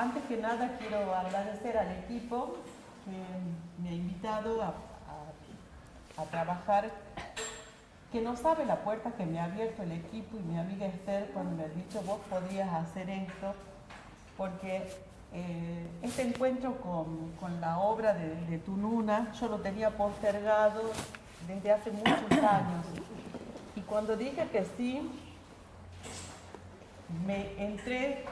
antes que nada quiero agradecer al equipo que me ha invitado a trabajar, que no sabe la puerta que me ha abierto el equipo y mi amiga Esther cuando me ha dicho vos podrías hacer esto, porque este encuentro con la obra de Tununa yo lo tenía postergado desde hace muchos años, y cuando dije que sí, me entré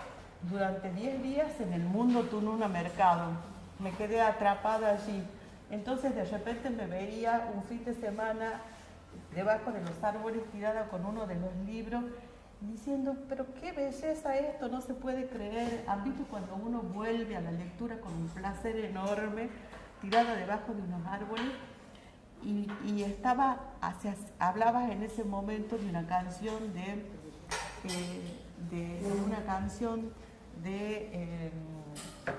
durante 10 días en el mundo Tununa Mercado, me quedé atrapada allí. Entonces de repente me veía un fin de semana debajo de los árboles tirada con uno de los libros, diciendo, pero qué belleza esto, no se puede creer. ¿Han visto cuando uno vuelve a la lectura con un placer enorme, tirada debajo de unos árboles? Y hablabas en ese momento de una canción de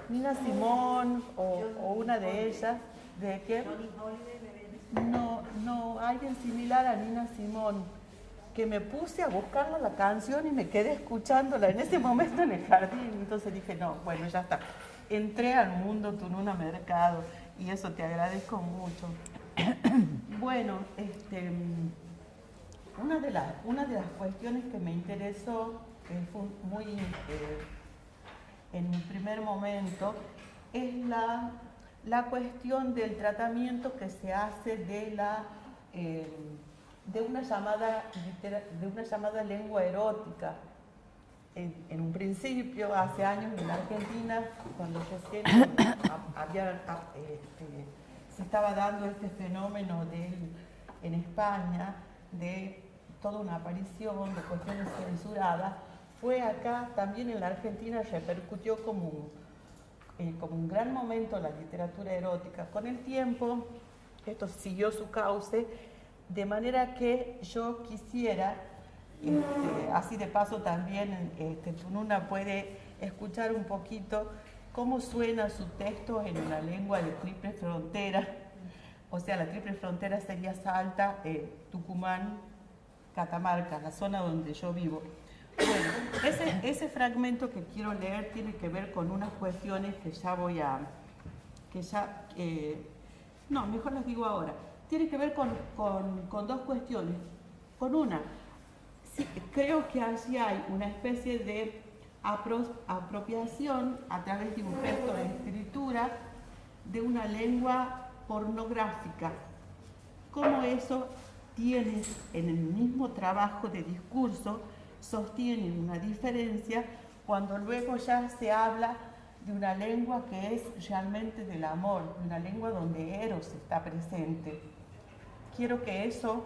Nina Simone o una de ellas, de que no, alguien similar a Nina Simone, que me puse a buscarla la canción y me quedé escuchándola en ese momento en el jardín. Entonces dije, no, bueno, ya está. Entré al mundo Tununa Mercado y eso te agradezco mucho. Bueno, una de las cuestiones que me interesó, que fue muy en mi primer momento, es la cuestión del tratamiento que se hace de una llamada lengua erótica. En un principio, hace años en la Argentina, cuando recién se estaba dando este fenómeno en España de toda una aparición de cuestiones censuradas, fue acá también en la Argentina, repercutió como un gran momento la literatura erótica. Con el tiempo, esto siguió su cauce, de manera que yo quisiera, así de paso también Tununa puede escuchar un poquito cómo suena su texto en una lengua de triple frontera. O sea, la triple frontera sería Salta, Tucumán, Catamarca, la zona donde yo vivo. Bueno, ese fragmento que quiero leer tiene que ver con unas cuestiones que ya voy a... no, mejor las digo ahora. Tiene que ver con dos cuestiones. Con una, sí, creo que allí hay una especie de apropiación a través de un gesto de escritura de una lengua pornográfica. Cómo eso tiene en el mismo trabajo de discurso, sostienen una diferencia cuando luego ya se habla de una lengua que es realmente del amor, de una lengua donde Eros está presente. Quiero que eso,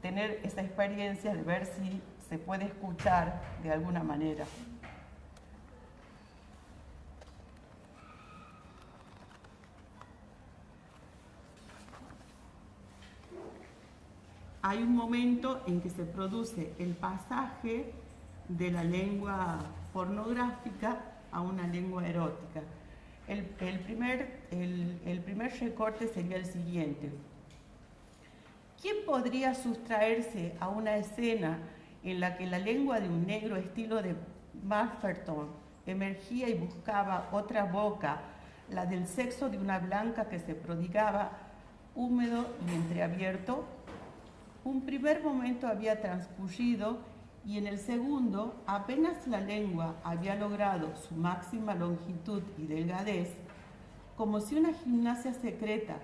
tener esa experiencia de ver si se puede escuchar de alguna manera. Hay un momento en que se produce el pasaje de la lengua pornográfica a una lengua erótica. El primer recorte sería el siguiente. ¿Quién podría sustraerse a una escena en la que la lengua de un negro estilo de Masterton emergía y buscaba otra boca, la del sexo de una blanca que se prodigaba húmedo y entreabierto? Un primer momento había transcurrido y en el segundo, apenas la lengua había logrado su máxima longitud y delgadez, como si una gimnasia secreta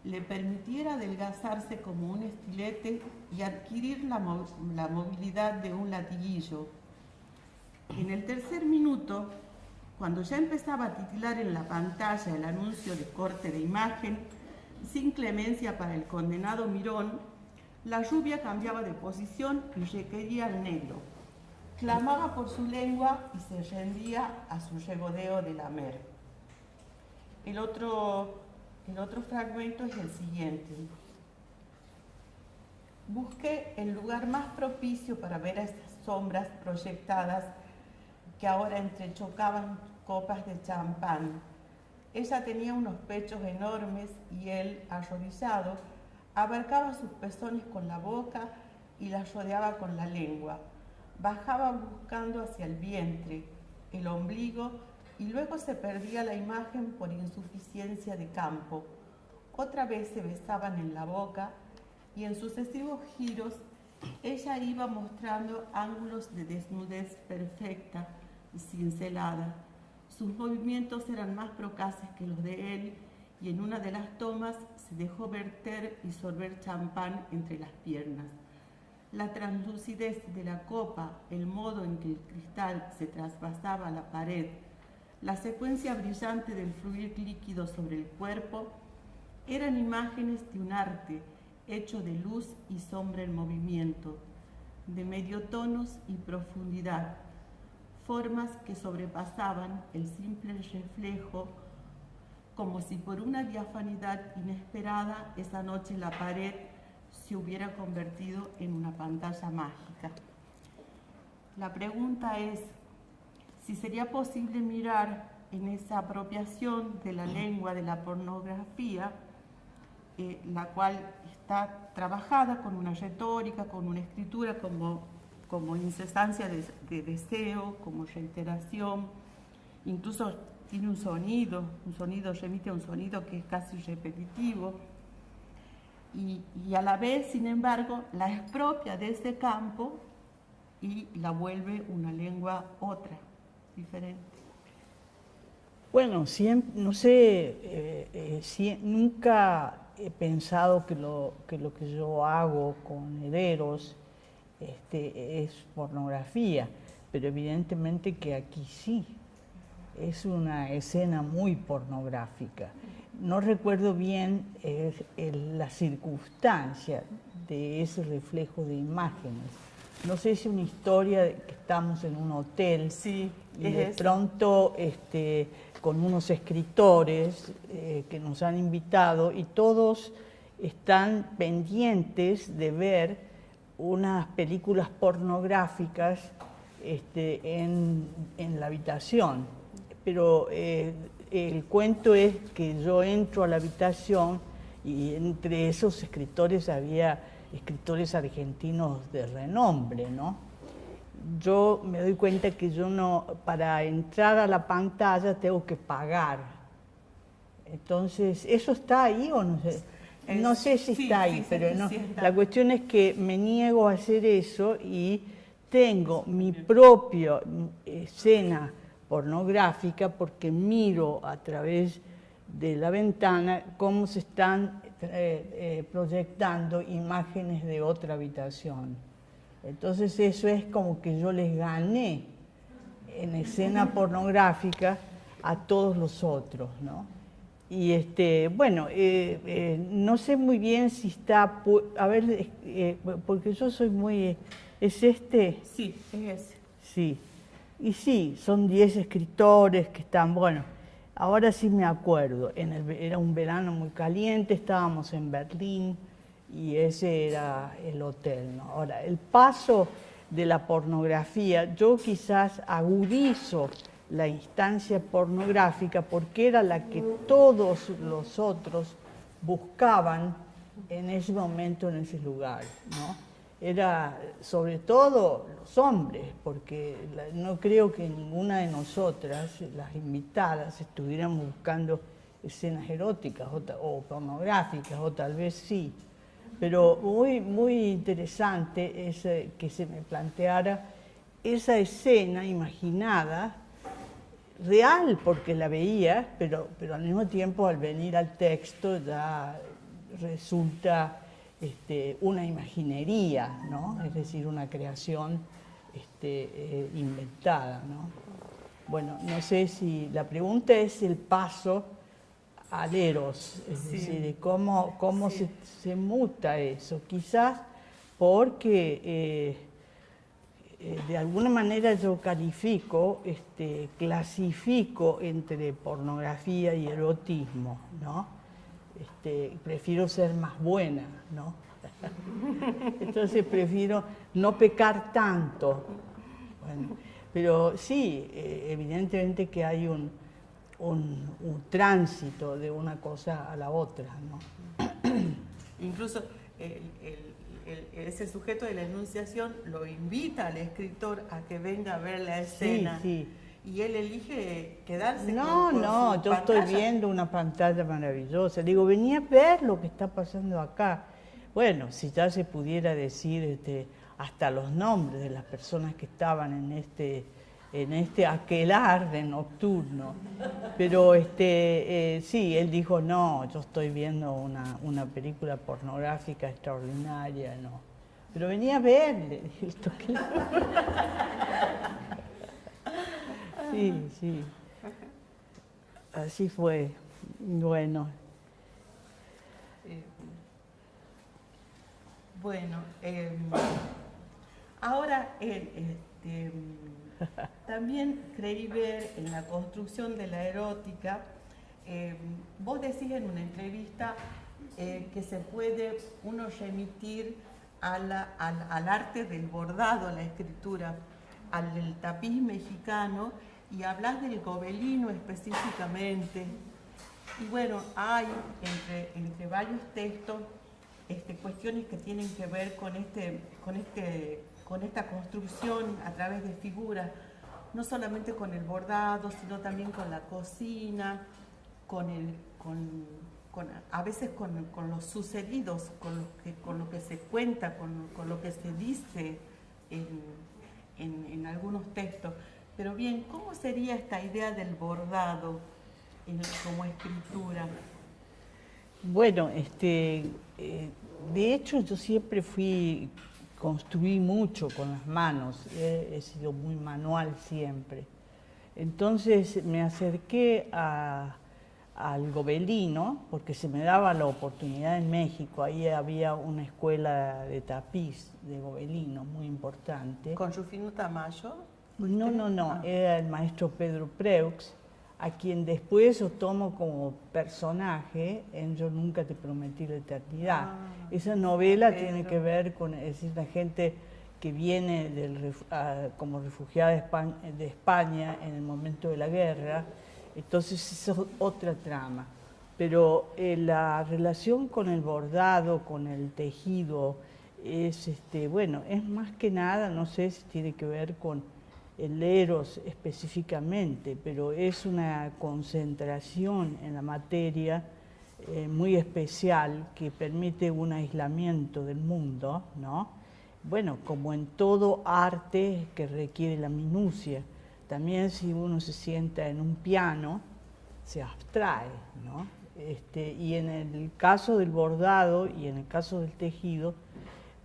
le permitiera adelgazarse como un estilete y adquirir la movilidad de un latiguillo. En el tercer minuto, cuando ya empezaba a titilar en la pantalla el anuncio de corte de imagen, sin clemencia para el condenado Mirón, la rubia cambiaba de posición y requería al negro. Clamaba por su lengua y se rendía a su regodeo de lamer. El otro fragmento es el siguiente. Busqué el lugar más propicio para ver a estas sombras proyectadas que ahora entrechocaban copas de champán. Ella tenía unos pechos enormes y él, arrodillado, abarcaba sus pezones con la boca y las rodeaba con la lengua. Bajaba buscando hacia el vientre. el ombligo y luego se perdía la imagen por insuficiencia de campo. Otra vez se besaban en la boca y en sucesivos giros ella iba mostrando ángulos de desnudez perfecta y cincelada. Sus movimientos eran más procaces que los de él y en una de las tomas se dejó verter y sorber champán entre las piernas. La translucidez de la copa, el modo en que el cristal se traspasaba a la pared, la secuencia brillante del fluir líquido sobre el cuerpo, eran imágenes de un arte hecho de luz y sombra en movimiento, de mediotonos y profundidad, formas que sobrepasaban el simple reflejo, como si por una diafanidad inesperada esa noche la pared se hubiera convertido en una pantalla mágica. La pregunta es si sería posible mirar en esa apropiación de la lengua de la pornografía, la cual está trabajada con una retórica, con una escritura como incesancia de deseo, como reiteración, incluso tiene un sonido remite a un sonido que es casi repetitivo, y a la vez, sin embargo, la expropia de ese campo y la vuelve una lengua otra, diferente. Bueno, siempre, no sé, nunca he pensado que lo que yo hago con Herederos es pornografía, pero evidentemente que aquí sí, es una escena muy pornográfica. No recuerdo bien la circunstancia de ese reflejo de imágenes. No sé si una historia de que estamos en un hotel, sí, y de pronto con unos escritores que nos han invitado y todos están pendientes de ver unas películas pornográficas en la habitación. Pero el cuento es que yo entro a la habitación y entre esos escritores había escritores argentinos de renombre, ¿no? Yo me doy cuenta que yo no, para entrar a la pantalla tengo que pagar. Entonces, ¿eso está ahí o no sé? No sé si está ahí, pero no. La cuestión es que me niego a hacer eso y tengo mi propia escena pornográfica porque miro a través de la ventana cómo se están proyectando imágenes de otra habitación. Entonces eso es como que yo les gané en escena pornográfica a todos los otros, ¿no? Y bueno, no sé muy bien si está, a ver, porque yo soy muy, ¿es este? Sí, es ese. Sí, y sí, son 10 escritores que están, bueno, ahora sí me acuerdo, era un verano muy caliente, estábamos en Berlín y ese era el hotel, ¿no? Ahora, el paso de la pornografía, yo quizás agudizo la instancia pornográfica porque era la que todos los otros buscaban en ese momento, en ese lugar, ¿no? Era sobre todo los hombres, porque no creo que ninguna de nosotras, las invitadas, estuviéramos buscando escenas eróticas o pornográficas, o tal vez sí. Pero muy interesante es que se me planteara esa escena imaginada, real porque la veía, pero al mismo tiempo al venir al texto ya resulta una imaginería, ¿no? Es decir, una creación inventada, ¿no? Bueno, no sé si la pregunta es el paso al eros, es decir, cómo sí. se muta eso, quizás porque de alguna manera yo califico, clasifico entre pornografía y erotismo, ¿no? Prefiero ser más buena, ¿no? Entonces prefiero no pecar tanto. Bueno, pero sí, evidentemente que hay un tránsito de una cosa a la otra, ¿no? Incluso ese sujeto de la enunciación lo invita al escritor a que venga a ver la escena. Sí, sí. y él elige quedarse No, con no, su yo estoy pantalla. viendo una pantalla maravillosa. Digo, venía a ver lo que está pasando acá. Bueno, si ya se pudiera decir hasta los nombres de las personas que estaban en este aquelarre nocturno. Pero sí, él dijo, no, yo estoy viendo una película pornográfica extraordinaria, no. Pero venía a ver, le dije, esto claro. Sí, sí. Así fue. Bueno. Bueno, ahora también creí ver en la construcción de la erótica, vos decís en una entrevista que se puede uno remitir al arte del bordado, a la escritura, al tapiz mexicano, y hablas del gobelino específicamente. Y bueno, hay entre varios textos cuestiones que tienen que ver con esta construcción a través de figuras, no solamente con el bordado, sino también con la cocina, a veces con los sucedidos, con lo que se cuenta, con lo que se dice en algunos textos. Pero bien, ¿cómo sería esta idea del bordado como escritura? Bueno, de hecho yo siempre construí mucho con las manos, he sido muy manual siempre. Entonces me acerqué al gobelino, porque se me daba la oportunidad en México, ahí había una escuela de tapiz de gobelino muy importante. ¿Con Rufino Tamayo? No, era el maestro Pedro Preux, a quien después yo tomo como personaje en Yo nunca te prometí la eternidad. Esa novela tiene que ver con, es decir, la gente que viene como refugiada de España en el momento de la guerra, entonces esa es otra trama. Pero la relación con el bordado, con el tejido, es, bueno, es más que nada, no sé si tiene que ver con el eros específicamente, pero es una concentración en la materia muy especial que permite un aislamiento del mundo, ¿no? Bueno, como en todo arte que requiere la minucia, también si uno se sienta en un piano, se abstrae, ¿no? Y en el caso del bordado y en el caso del tejido,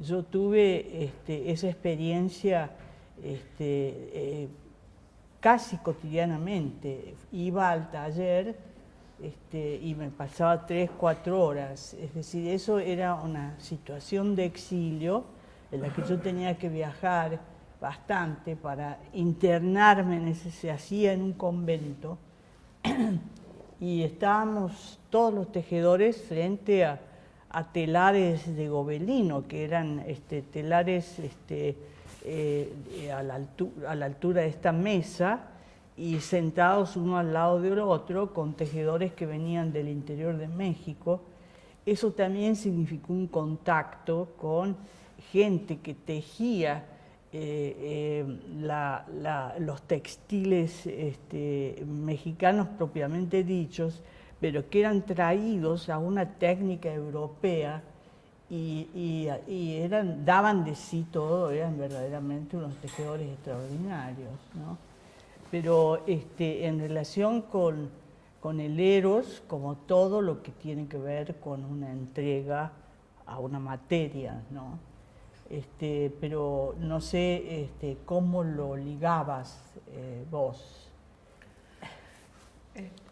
yo tuve esa experiencia casi cotidianamente. Iba al taller y me pasaba 3, 4 horas. Es decir, eso era una situación de exilio en la que yo tenía que viajar bastante para internarme, se hacía en un convento, y estábamos todos los tejedores frente a telares de gobelino, que eran telares a la altura de esta mesa y sentados uno al lado del otro con tejedores que venían del interior de México. Eso también significó un contacto con gente que tejía los textiles mexicanos propiamente dichos, pero que eran traídos a una técnica europea y daban de sí todo, eran verdaderamente unos tejedores extraordinarios, ¿no? Pero en relación con el eros, como todo lo que tiene que ver con una entrega a una materia, ¿no? Pero no sé cómo lo ligabas vos.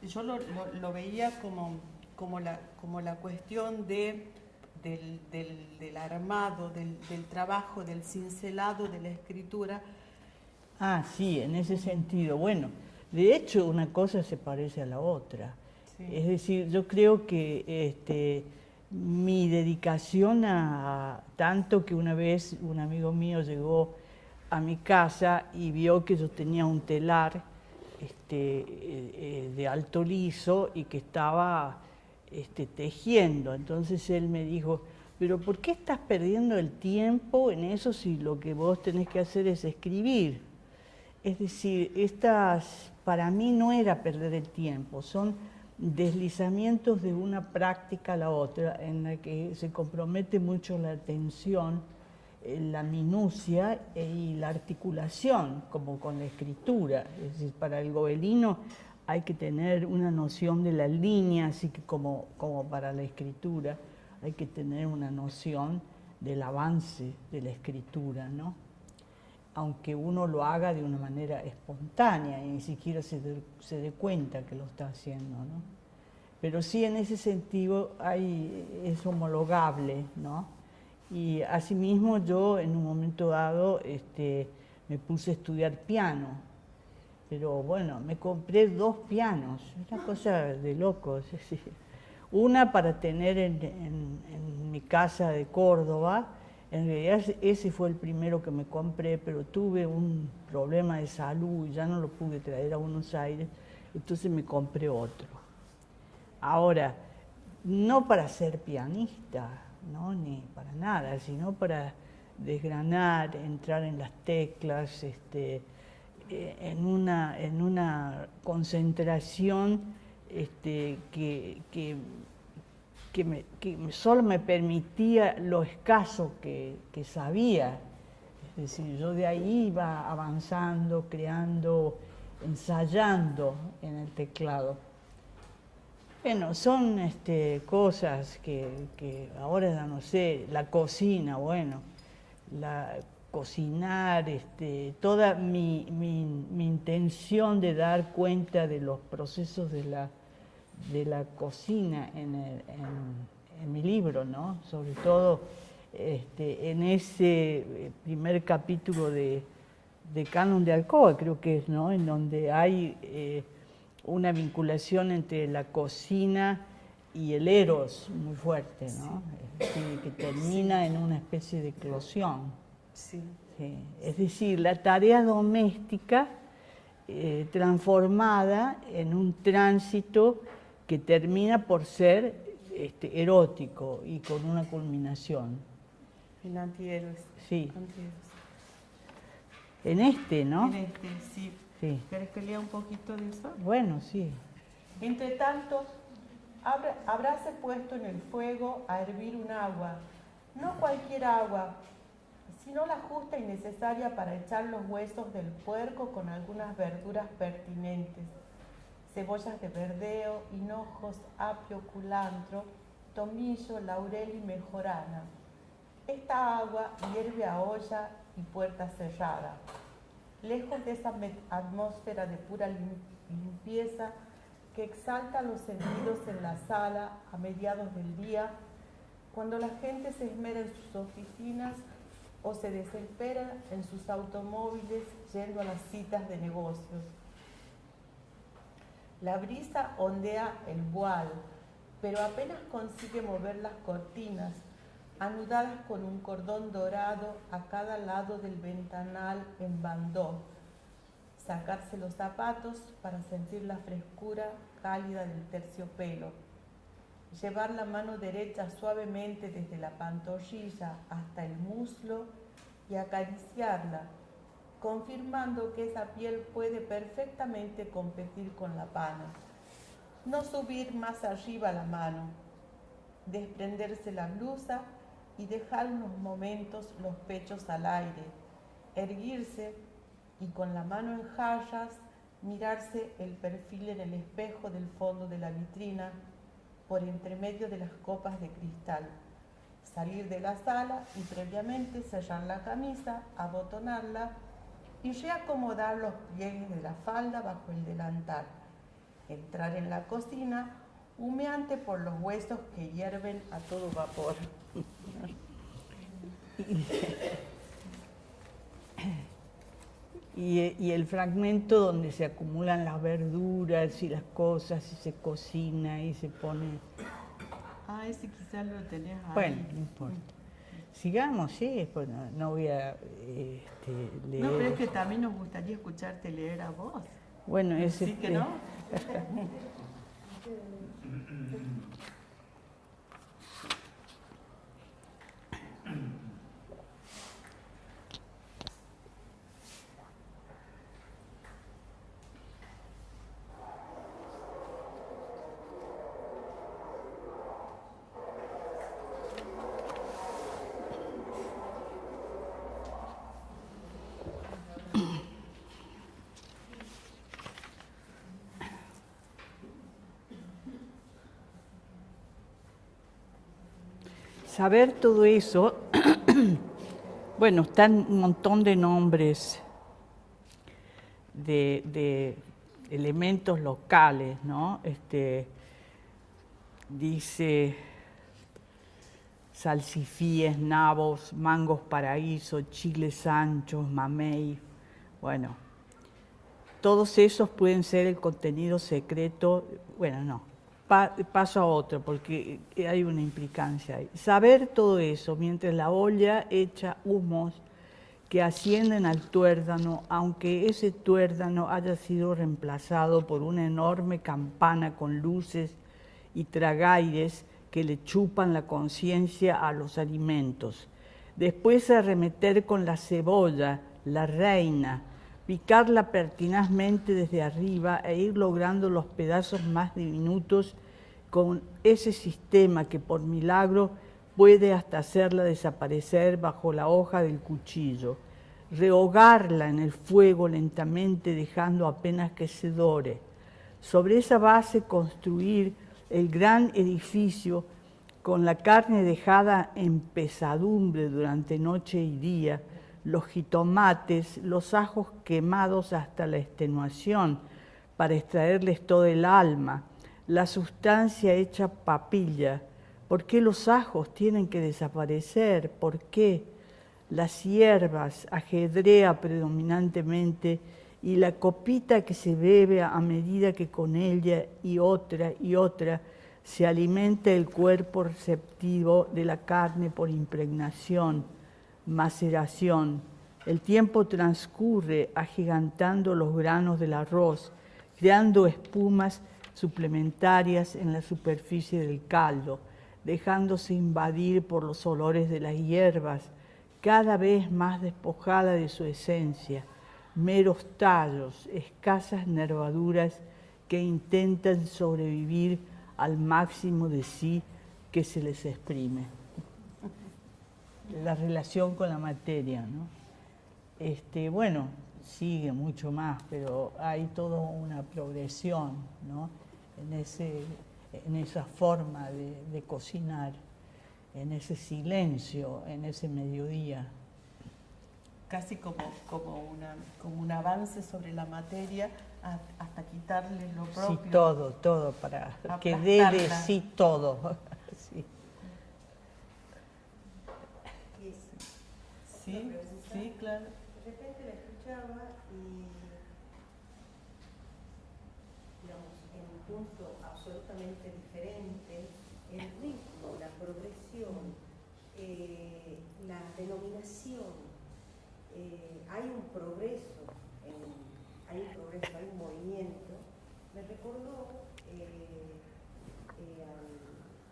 Yo lo veía como la cuestión del armado, del trabajo, del cincelado de la escritura. Ah, sí, en ese sentido. Bueno, de hecho una cosa se parece a la otra. Sí. Es decir, yo creo que mi dedicación tanto que una vez un amigo mío llegó a mi casa y vio que yo tenía un telar de alto liso y que estaba tejiendo. Entonces él me dijo, pero ¿por qué estás perdiendo el tiempo en eso si lo que vos tenés que hacer es escribir? Es decir, estas para mí no era perder el tiempo, son deslizamientos de una práctica a la otra en la que se compromete mucho la atención, la minucia y la articulación, como con la escritura. Es decir, para el gobelino hay que tener una noción de la línea, así que como para la escritura hay que tener una noción del avance de la escritura, ¿no? Aunque uno lo haga de una manera espontánea y ni siquiera se dé cuenta que lo está haciendo, ¿no? Pero sí, en ese sentido es homologable, ¿no? Y asimismo yo en un momento dado me puse a estudiar piano, pero bueno, me compré 2 pianos, una cosa de locos. Una para tener en mi casa de Córdoba. En realidad ese fue el primero que me compré, pero tuve un problema de salud y ya no lo pude traer a Buenos Aires, entonces me compré otro. Ahora, no para ser pianista, ¿no? Ni para nada, sino para desgranar, entrar en las teclas, en una concentración que solo me permitía lo escaso que sabía. Es decir, yo de ahí iba avanzando, creando, ensayando en el teclado. Bueno, son cosas que ahora ya no sé, la cocina, bueno, cocinar, toda mi intención de dar cuenta de los procesos de la cocina en mi libro, ¿no? Sobre todo en ese primer capítulo de Canon de Alcoba, creo que es, ¿no? En donde hay una vinculación entre la cocina y el eros muy fuerte, ¿no? Sí. Que termina en una especie de eclosión. Sí. Sí. Es decir, la tarea doméstica transformada en un tránsito que termina por ser erótico y con una culminación. En antihéroes. Sí. Antihéroes. ¿No? En sí. Sí. ¿Querés que lea un poquito de eso? Bueno, sí. Entre tanto, habráse puesto en el fuego a hervir un agua, no cualquier agua, sino la justa y necesaria para echar los huesos del puerco con algunas verduras pertinentes, cebollas de verdeo, hinojos, apio, culantro, tomillo, laurel y mejorana. Esta agua hierve a olla y puerta cerrada. Lejos de esa atmósfera de pura limpieza que exalta los sentidos en la sala a mediados del día, cuando la gente se esmera en sus oficinas o se desespera en sus automóviles yendo a las citas de negocios. La brisa ondea el voile, pero apenas consigue mover las cortinas, anudadas con un cordón dorado a cada lado del ventanal en bandó, sacarse los zapatos para sentir la frescura cálida del terciopelo, llevar la mano derecha suavemente desde la pantorrilla hasta el muslo y acariciarla, confirmando que esa piel puede perfectamente competir con la pana. No subir más arriba la mano, desprenderse la blusa y dejar unos momentos los pechos al aire, erguirse y con la mano en jarras mirarse el perfil en el espejo del fondo de la vitrina por entre medio de las copas de cristal, salir de la sala y previamente cerrar la camisa, abotonarla y reacomodar los pliegues de la falda bajo el delantal, entrar en la cocina humeante por los huesos que hierven a todo vapor. Y el fragmento donde se acumulan las verduras y las cosas y se cocina y se pone... Ah, ese quizás lo tenés ahí. Bueno, no importa. Sigamos, sí, pues no voy a leer. No, pero es que también nos gustaría escucharte leer a vos. Bueno, ese... ¿Sí que no? saber todo eso, bueno, están un montón de nombres de elementos locales, ¿no? Dice salsifíes, nabos, mangos paraíso, chiles anchos, mamey. Bueno, todos esos pueden ser el contenido secreto. Bueno, no, paso a otro porque hay una implicancia ahí. Saber todo eso mientras la olla echa humos que ascienden al tuérdano, aunque ese tuérdano haya sido reemplazado por una enorme campana con luces y tragaires que le chupan la conciencia a los alimentos. Después arremeter con la cebolla, la reina, picarla pertinazmente desde arriba e ir logrando los pedazos más diminutos con ese sistema que por milagro puede hasta hacerla desaparecer bajo la hoja del cuchillo, rehogarla en el fuego lentamente dejando apenas que se dore. Sobre esa base construir el gran edificio con la carne dejada en pesadumbre durante noche y día, los jitomates, los ajos quemados hasta la extenuación para extraerles todo el alma, la sustancia hecha papilla. ¿Por qué los ajos tienen que desaparecer? ¿Por qué? Las hierbas ajedrea predominantemente y la copita que se bebe a medida que con ella y otra se alimenta el cuerpo receptivo de la carne por impregnación, maceración. El tiempo transcurre agigantando los granos del arroz, creando espumas suplementarias en la superficie del caldo, dejándose invadir por los olores de las hierbas, cada vez más despojada de su esencia, meros tallos, escasas nervaduras que intentan sobrevivir al máximo de sí que se les exprime. La relación con la materia, ¿no? Bueno, sigue mucho más, pero hay toda una progresión, ¿no? En esa forma de cocinar, en ese silencio, en ese mediodía. Casi como un avance sobre la materia hasta quitarle lo propio. Sí, todo, para que dé de sí todo. Sí. Sí, claro. De repente la escuchaba y, digamos, en un punto absolutamente diferente, el ritmo, la progresión, la denominación, hay un progreso, hay un movimiento. Me recordó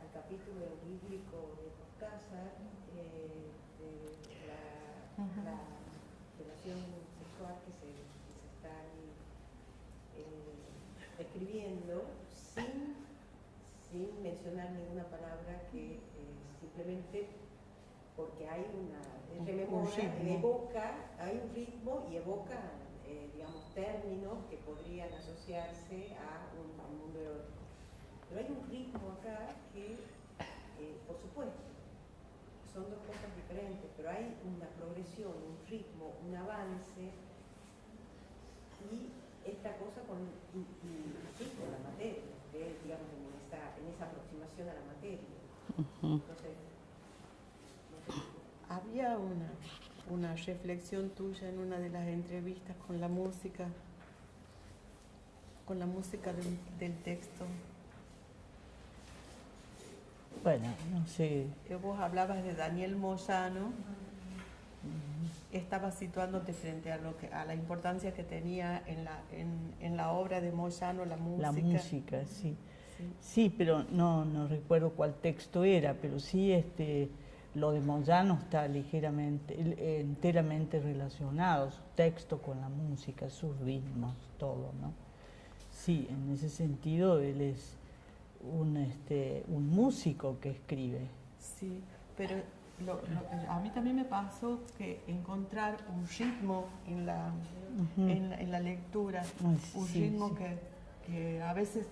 al capítulo bíblico de Cortázar, de la relación sexual que se está ahí, escribiendo sin mencionar ninguna palabra, que simplemente porque hay hay un ritmo y evoca digamos, términos que podrían asociarse a un mundo erótico. Pero hay un ritmo acá que, por supuesto, son dos cosas diferentes, pero hay una progresión, un ritmo, un avance y esta cosa con la materia, que es, digamos, en esa aproximación a la materia. Entonces, había una reflexión tuya en una de las entrevistas con la música del texto. Bueno, no sé. Que vos hablabas de Daniel Moyano, estabas situándote frente a la importancia que tenía en la obra de Moyano la música. La música, sí. Sí, pero no recuerdo cuál texto era, pero sí lo de Moyano está enteramente relacionado, su texto con la música, sus ritmos, todo, ¿no? Sí, en ese sentido él es un músico que escribe. Sí, pero a mí también me pasó que encontrar un ritmo en la lectura, un ritmo que a veces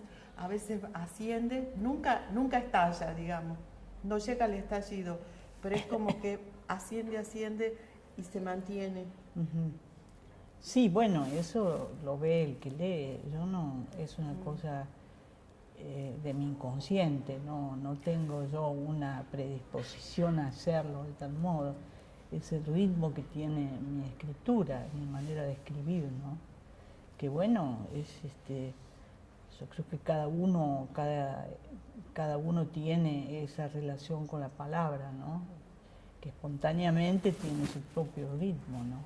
asciende, nunca estalla, digamos, no llega al estallido, pero es como que asciende y se mantiene. Ujú. Sí, bueno, eso lo ve el que lee. Yo no, es una cosa de mi inconsciente, no tengo yo una predisposición a hacerlo de tal modo. Es el ritmo que tiene mi escritura, mi manera de escribir, ¿no? Que bueno, yo creo que cada uno tiene esa relación con la palabra, ¿no? Que espontáneamente tiene su propio ritmo, ¿no?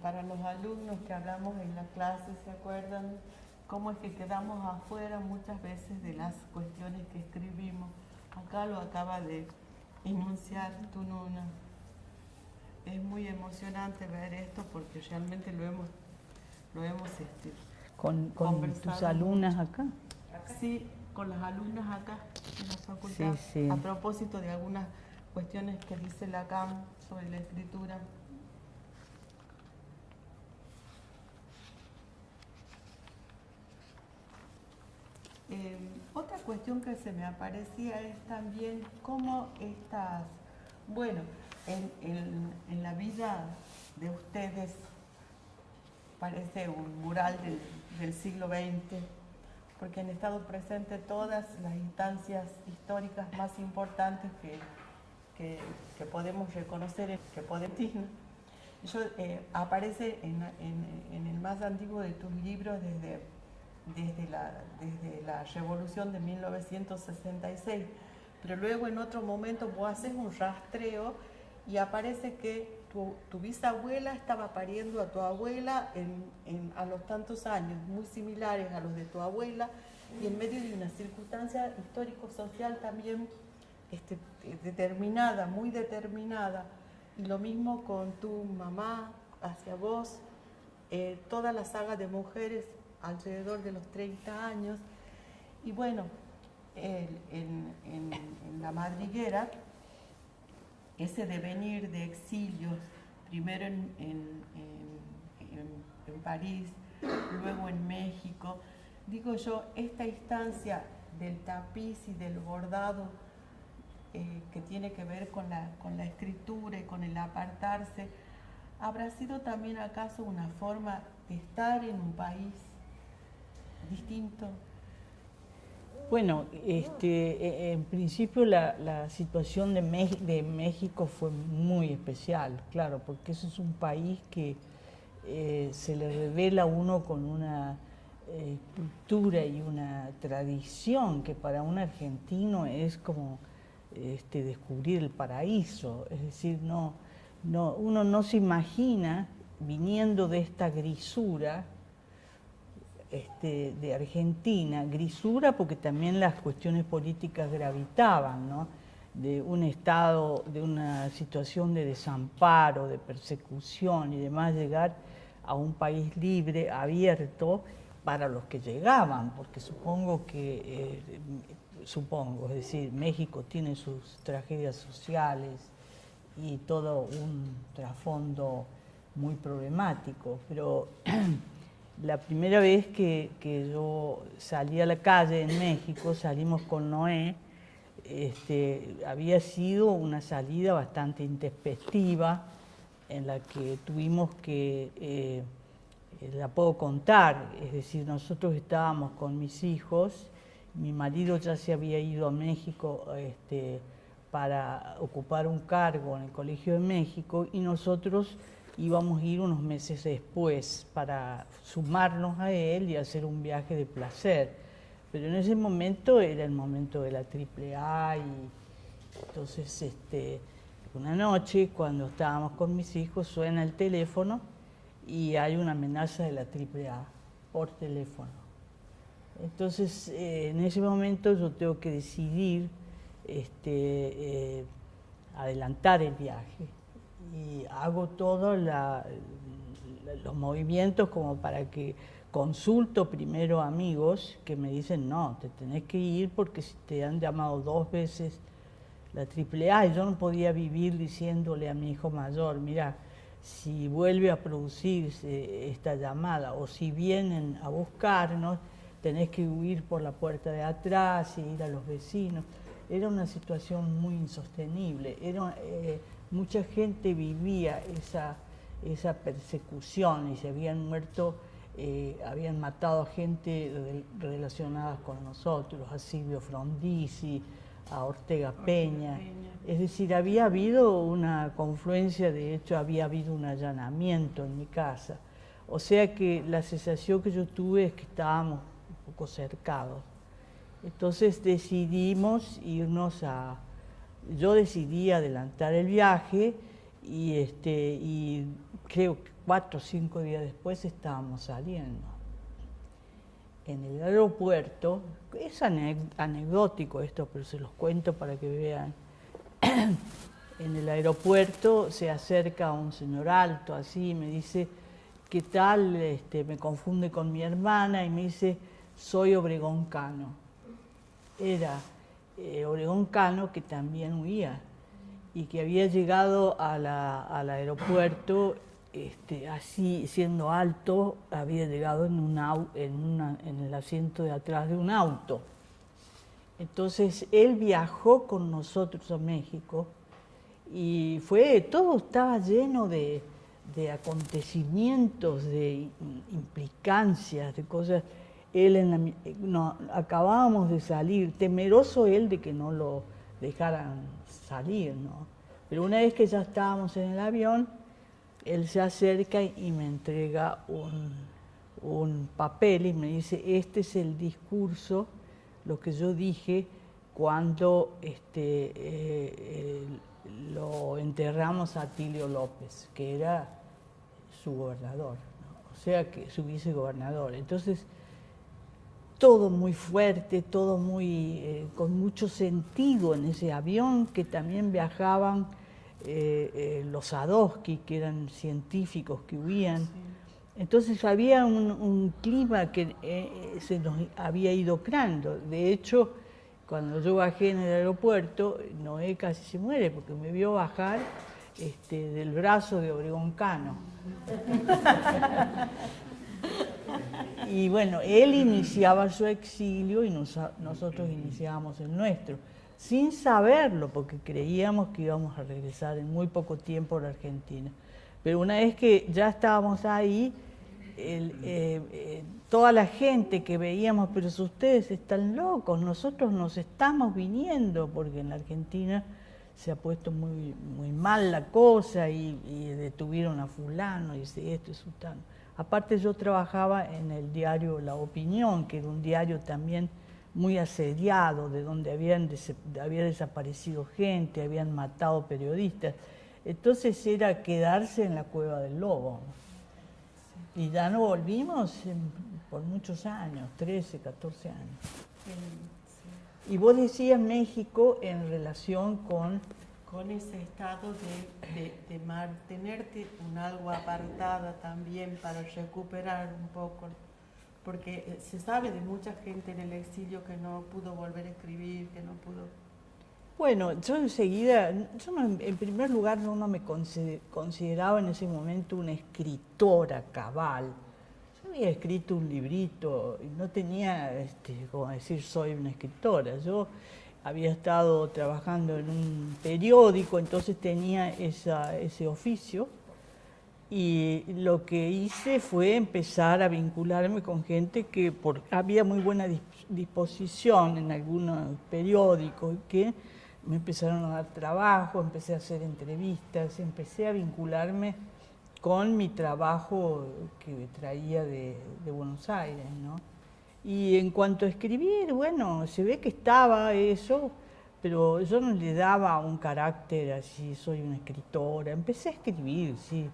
Para los alumnos que hablamos en la clase, ¿se acuerdan cómo es que quedamos afuera muchas veces de las cuestiones que escribimos? Acá lo acaba de enunciar Tununa. Es muy emocionante ver esto porque realmente lo hemos Con conversado tus alumnas mucho. acá. Sí, con las alumnas acá en la facultad, Sí, sí. a propósito de algunas cuestiones que dice Lacan sobre la escritura. Otra cuestión que se me aparecía es también cómo estas, bueno, en la vida de ustedes parece un mural del siglo XX, porque han estado presentes todas las instancias históricas más importantes que podemos reconocer, que podemos decir. Aparece en el más antiguo de tus libros desde la Revolución de 1966, pero luego en otro momento vos haces un rastreo y aparece que tu bisabuela estaba pariendo a tu abuela a los tantos años, muy similares a los de tu abuela, y en medio de una circunstancia histórico-social también determinada, muy determinada, y lo mismo con tu mamá hacia vos, toda la saga de mujeres alrededor de los 30 años, y bueno, en La Madriguera, ese devenir de exilios, primero en París, luego en México, digo yo, esta instancia del tapiz y del bordado que tiene que ver con la escritura y con el apartarse, ¿habrá sido también acaso una forma de estar en un país distinto? Bueno, en principio la situación de México fue muy especial, claro, porque ese es un país que se le revela a uno con una cultura y una tradición que para un argentino es como descubrir el paraíso. Es decir, uno no se imagina viniendo de esta grisura de Argentina, grisura porque también las cuestiones políticas gravitaban, ¿no? De un estado, de una situación de desamparo, de persecución y demás, llegar a un país libre, abierto para los que llegaban, porque supongo, es decir, México tiene sus tragedias sociales y todo un trasfondo muy problemático, pero la primera vez que yo salí a la calle en México, salimos con Noé, había sido una salida bastante intempestiva en la que tuvimos que, la puedo contar, es decir, nosotros estábamos con mis hijos, mi marido ya se había ido a México para ocupar un cargo en el Colegio de México y nosotros íbamos a ir unos meses después para sumarnos a él y hacer un viaje de placer. Pero en ese momento era el momento de la AAA y entonces una noche cuando estábamos con mis hijos suena el teléfono y hay una amenaza de la AAA por teléfono. Entonces en ese momento yo tengo que decidir adelantar el viaje. Y hago todos los movimientos como para que consulto primero amigos que me dicen no, te tenés que ir porque si te han llamado 2 veces la AAA, y yo no podía vivir diciéndole a mi hijo mayor, mira, si vuelve a producirse esta llamada o si vienen a buscarnos, tenés que huir por la puerta de atrás y ir a los vecinos. Era una situación muy insostenible. Mucha gente vivía esa persecución y se habían muerto, habían matado a gente relacionada con nosotros, a Silvio Frondizi, a Ortega Peña. Es decir, había habido una confluencia, de hecho había habido un allanamiento en mi casa. O sea que la sensación que yo tuve es que estábamos un poco cercados. Entonces decidimos irnos yo decidí adelantar el viaje y creo que 4 o 5 días después estábamos saliendo. En el aeropuerto, es anecdótico esto, pero se los cuento para que vean. En el aeropuerto se acerca un señor alto, así, y me dice, ¿qué tal? Me confunde con mi hermana y me dice, soy Obregón Cano. Era Obregón Cano, que también huía y que había llegado al aeropuerto así, siendo alto, había llegado en el asiento de atrás de un auto. Entonces él viajó con nosotros a México y todo estaba lleno de acontecimientos, de implicancias, de cosas. Acabábamos de salir, temeroso él de que no lo dejaran salir, ¿no? Pero una vez que ya estábamos en el avión, él se acerca y me entrega un papel y me dice, este es el discurso, lo que yo dije cuando lo enterramos a Atilio López, que era su gobernador, ¿no? O sea, que su vicegobernador. Entonces, todo muy fuerte, todo muy con mucho sentido en ese avión, que también viajaban los Sadowski, que eran científicos que huían. Sí. Entonces había un clima que se nos había ido creando. De hecho, cuando yo bajé en el aeropuerto, Noé casi se muere porque me vio bajar del brazo de Obregón Cano. Y bueno, él iniciaba su exilio y nosotros iniciábamos el nuestro, sin saberlo, porque creíamos que íbamos a regresar en muy poco tiempo a la Argentina. Pero una vez que ya estábamos ahí, toda la gente que veíamos, pero si ustedes están locos, nosotros nos estamos viniendo, porque en la Argentina se ha puesto muy, muy mal la cosa y detuvieron a fulano y esto y sultano. Aparte yo trabajaba en el diario La Opinión, que era un diario también muy asediado, de donde había desaparecido gente, habían matado periodistas. Entonces era quedarse en la cueva del lobo. Y ya no volvimos por muchos años, 13, 14 años. Y vos decías México en relación con ese estado de mantenerte un algo apartada también para recuperar un poco, porque se sabe de mucha gente en el exilio que no pudo volver a escribir, que no pudo... Bueno, yo enseguida, en primer lugar yo no me consideraba en ese momento una escritora cabal. Yo había escrito un librito y no tenía, como decir, soy una escritora. Yo había estado trabajando en un periódico, entonces tenía ese oficio, y lo que hice fue empezar a vincularme con gente que había muy buena disposición en algunos periódicos, que me empezaron a dar trabajo, empecé a hacer entrevistas, empecé a vincularme con mi trabajo que traía de Buenos Aires, ¿no? Y en cuanto a escribir, bueno, se ve que estaba eso, pero yo no le daba un carácter así, soy una escritora. Empecé a escribir, sí.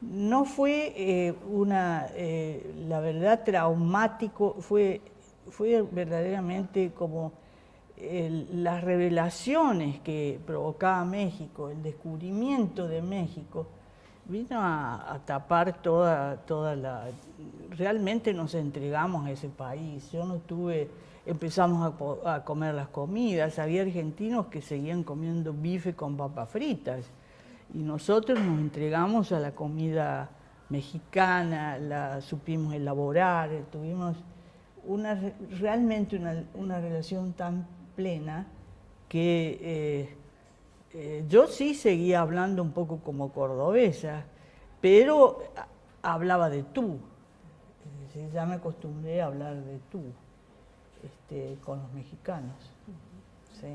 No fue la verdad, traumático, fue verdaderamente como las revelaciones que provocaba México, el descubrimiento de México, vino a tapar toda la... Realmente nos entregamos a ese país. Empezamos a comer las comidas, había argentinos que seguían comiendo bife con papas fritas, y nosotros nos entregamos a la comida mexicana, la supimos elaborar, tuvimos realmente una relación tan plena que yo sí seguía hablando un poco como cordobesa, pero hablaba de tú. Es decir, ya me acostumbré a hablar de tú con los mexicanos. Sí.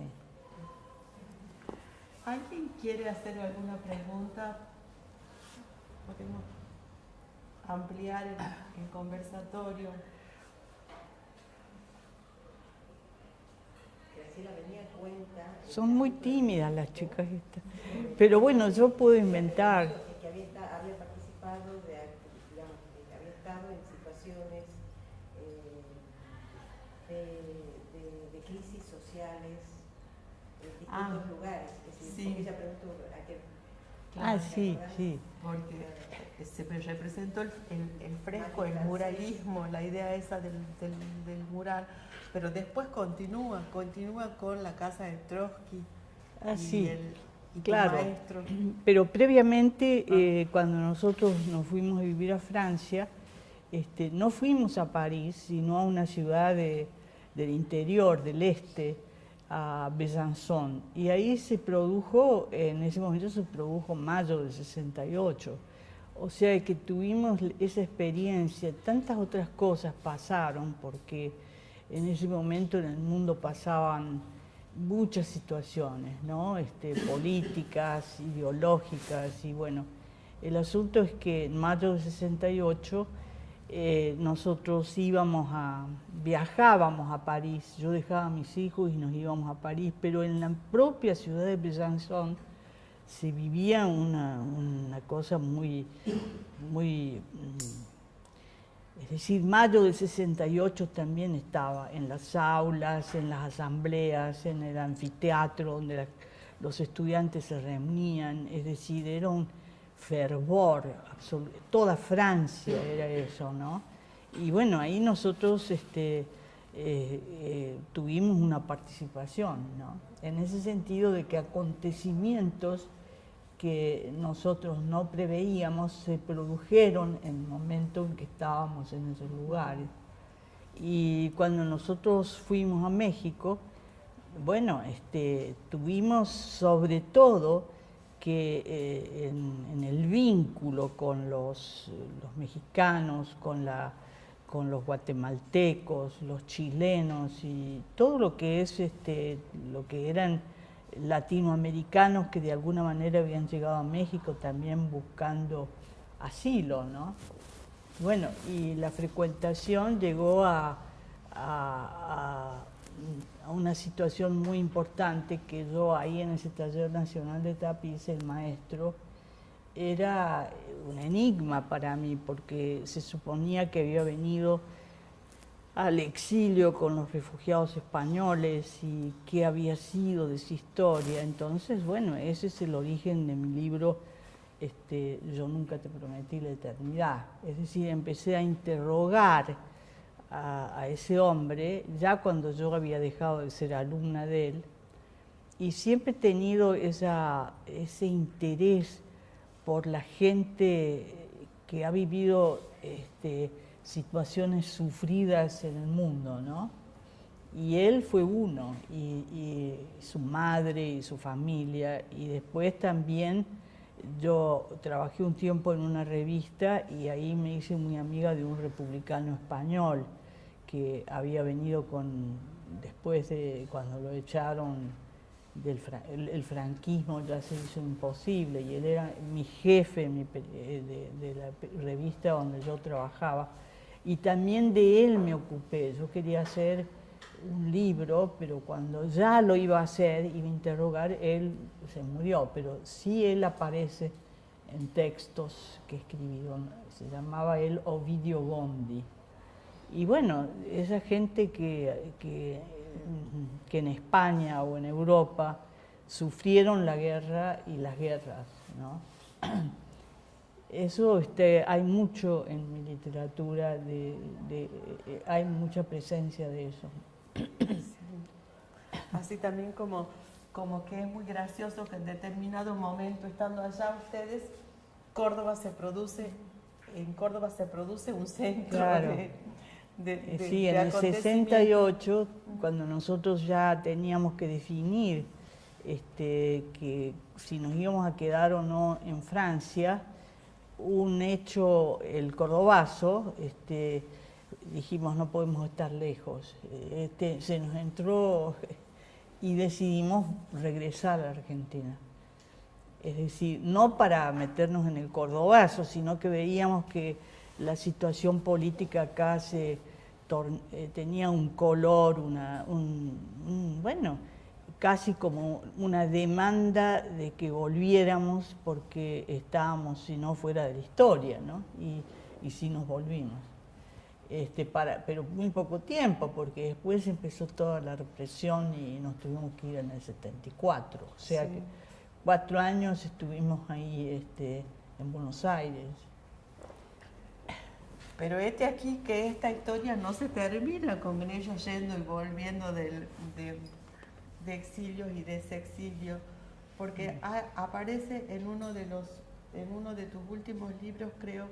¿Alguien quiere hacer alguna pregunta? Podemos ampliar el conversatorio. Graciela venía a cuenta. Son muy tímidas las chicas estas. Pero bueno, yo puedo inventar. Que había participado, digamos, que había estado en situaciones de crisis sociales en distintos lugares. Sí. Porque ella preguntó a qué. Claro, sí, sí. Porque se representó el fresco, el muralismo, la idea esa del mural, pero después continúa con la casa de Trotsky y claro. tu maestro. Pero previamente, cuando nosotros nos fuimos a vivir a Francia, no fuimos a París, sino a una ciudad del interior, del este, a Besançon. Y ahí se produjo, en ese momento se produjo mayo del 68. O sea que tuvimos esa experiencia, tantas otras cosas pasaron, porque en ese momento en el mundo pasaban muchas situaciones, ¿no? Políticas, ideológicas, y bueno, el asunto es que en mayo del 68 nosotros viajábamos a París, yo dejaba a mis hijos y nos íbamos a París, pero en la propia ciudad de Besançon se vivía una cosa muy, es decir, mayo del 68 también estaba en las aulas, en las asambleas, en el anfiteatro donde los estudiantes se reunían, es decir, era un fervor absoluto, toda Francia era eso, ¿no? Y bueno, ahí nosotros tuvimos una participación, ¿no? En ese sentido de que acontecimientos que nosotros no preveíamos se produjeron en el momento en que estábamos en esos lugares. Y cuando nosotros fuimos a México, bueno, tuvimos sobre todo que en el vínculo con los mexicanos, con los guatemaltecos, los chilenos y todo lo que es lo que eran latinoamericanos que de alguna manera habían llegado a México también buscando asilo, ¿no? Bueno, y la frecuentación llegó a una situación muy importante que yo ahí en ese taller nacional de tapiz, el maestro, era un enigma para mí porque se suponía que había venido al exilio con los refugiados españoles y qué había sido de su historia. Entonces, bueno, ese es el origen de mi libro Yo nunca te prometí la eternidad. Es decir, empecé a interrogar a ese hombre ya cuando yo había dejado de ser alumna de él y siempre he tenido ese interés por la gente que ha vivido situaciones sufridas en el mundo, ¿no? Y él fue uno, y su madre y su familia, y después también yo trabajé un tiempo en una revista y ahí me hice muy amiga de un republicano español que había venido después de cuando lo echaron el franquismo ya se hizo imposible y él era mi jefe de la revista donde yo trabajaba y también de él me ocupé. Yo quería hacer un libro, pero cuando ya lo iba a hacer, iba a interrogar, él se murió, pero sí él aparece en textos que escribió, se llamaba él Ovidio Gondi. Y bueno, esa gente que en España o en Europa sufrieron la guerra y las guerras, ¿no? Eso hay mucho en mi literatura, hay mucha presencia de eso. Así también como que es muy gracioso que en determinado momento, estando allá ustedes, Córdoba se produce en Córdoba se produce un centro Claro. Sí, en el 68, cuando nosotros ya teníamos que definir que si nos íbamos a quedar o no en Francia, un hecho, el cordobazo, dijimos no podemos estar lejos. Se nos entró y decidimos regresar a la Argentina. Es decir, no para meternos en el cordobazo, sino que veíamos que la situación política acá tenía un color, bueno, casi como una demanda de que volviéramos porque estábamos, si no, fuera de la historia, ¿no? Y sí nos volvimos. Pero muy poco tiempo, porque después empezó toda la represión y nos tuvimos que ir en el 74. O sea que 4 años estuvimos ahí en Buenos Aires. Pero aquí que esta historia no se termina con ellos yendo y volviendo de exilios y desexilios, porque aparece en uno de tus últimos libros, creo,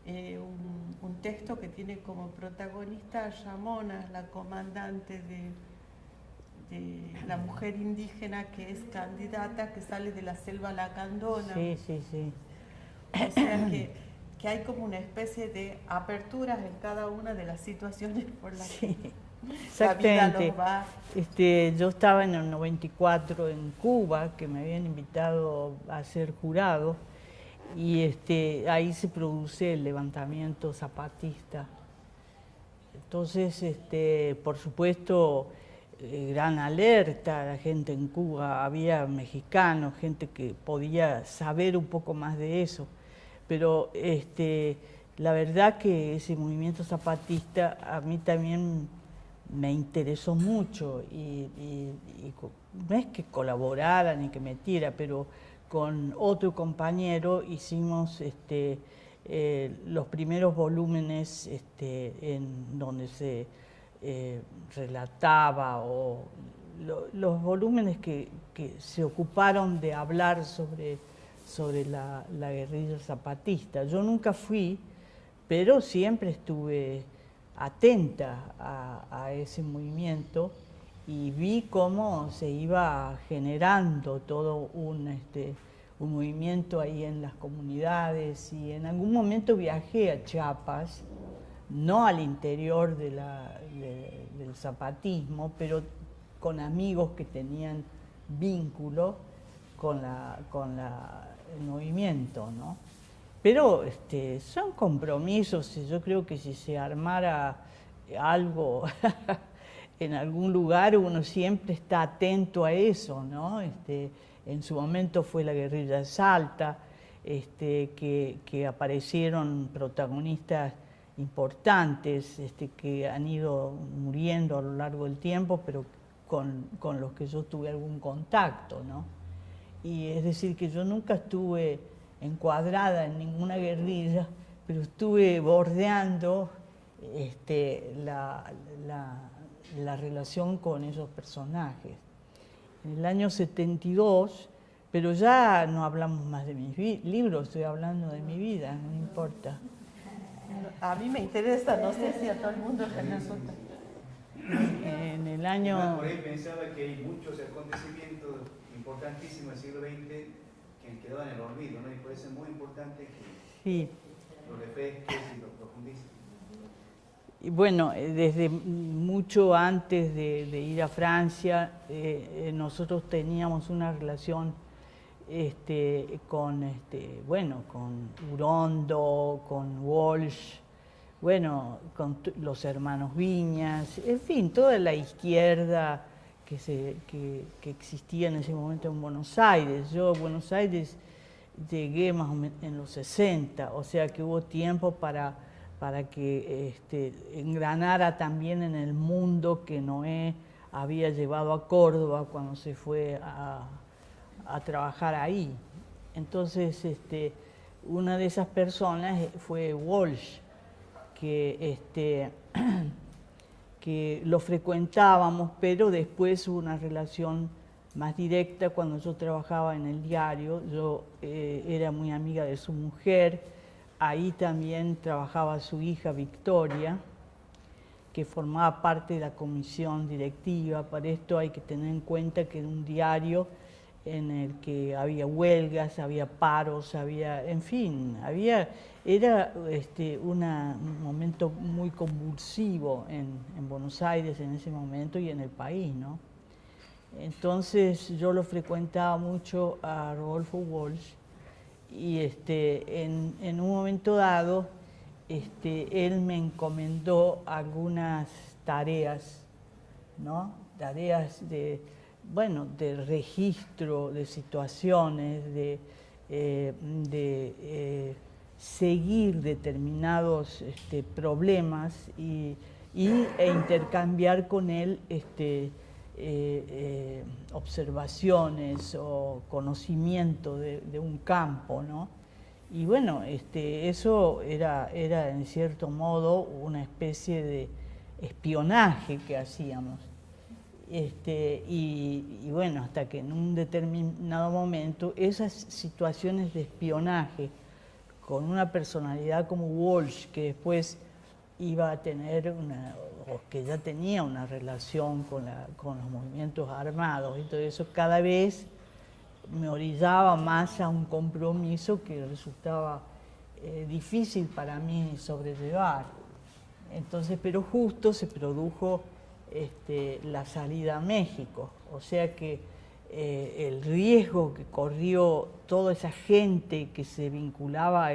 un texto que tiene como protagonista a Ramona, la comandante de la mujer indígena que es candidata, que sale de la selva lacandona. Sí, sí, sí. O sea que hay como una especie de aperturas en cada una de las situaciones por las que la vida los va. Yo estaba en el 94 en Cuba, que me habían invitado a ser jurado, y ahí se produce el levantamiento zapatista. Entonces, por supuesto, gran alerta, la gente en Cuba, había mexicanos, gente que podía saber un poco más de eso. Pero la verdad que ese movimiento zapatista a mí también me interesó mucho y no es que colaborara ni que metiera, pero con otro compañero hicimos los primeros volúmenes en donde se relataba, o los volúmenes que se ocuparon de hablar sobre la guerrilla zapatista. Yo nunca fui, pero siempre estuve atenta a ese movimiento y vi cómo se iba generando todo un movimiento ahí en las comunidades, y en algún momento viajé a Chiapas, no al interior del zapatismo, pero con amigos que tenían vínculo con el movimiento, ¿no? Pero son compromisos, y yo creo que si se armara algo en algún lugar, uno siempre está atento a eso, ¿no? En su momento fue la guerrilla de Salta, que aparecieron protagonistas importantes que han ido muriendo a lo largo del tiempo, pero con los que yo tuve algún contacto, ¿no? Y es decir, que yo nunca estuve encuadrada en ninguna guerrilla, pero estuve bordeando la relación con esos personajes. En el año 72, pero ya no hablamos más de mis libros, estoy hablando de mi vida, no importa. A mí me interesa, no sé si a todo el mundo le resulta. En el año... Por ahí pensaba que hay muchos acontecimientos importantísimos del siglo XX que quedaban en el olvido, ¿no? Y por eso es muy importante que lo refresques y lo profundices. Y bueno, desde mucho antes de ir a Francia, nosotros teníamos una relación con Urondo, con Walsh, bueno, con los hermanos Viñas, en fin, toda la izquierda que existía en ese momento en Buenos Aires. Yo a Buenos Aires llegué más o menos en los 60, o sea que hubo tiempo para que engranara también en el mundo que Noé había llevado a Córdoba cuando se fue a trabajar ahí. Entonces, una de esas personas fue Walsh, que lo frecuentábamos, pero después hubo una relación más directa cuando yo trabajaba en el diario. Yo era muy amiga de su mujer, ahí también trabajaba su hija Victoria, que formaba parte de la comisión directiva. Para esto hay que tener en cuenta que era un diario en el que había huelgas, había paros, había, en fin, era un momento muy convulsivo en Buenos Aires en ese momento y en el país, ¿no? Entonces yo lo frecuentaba mucho a Rodolfo Walsh y en un momento dado él me encomendó algunas tareas, ¿no? Tareas de registro de situaciones, de seguir determinados problemas e intercambiar con él observaciones o conocimiento de un campo, ¿no? Y bueno, eso era en cierto modo una especie de espionaje que hacíamos. Y bueno, hasta que en un determinado momento esas situaciones de espionaje con una personalidad como Walsh, que después iba a tener o que ya tenía una relación con los movimientos armados y todo eso, cada vez me orillaba más a un compromiso que resultaba difícil para mí sobrellevar. Entonces, pero justo se produjo la salida a México, o sea que el riesgo que corrió toda esa gente que se vinculaba a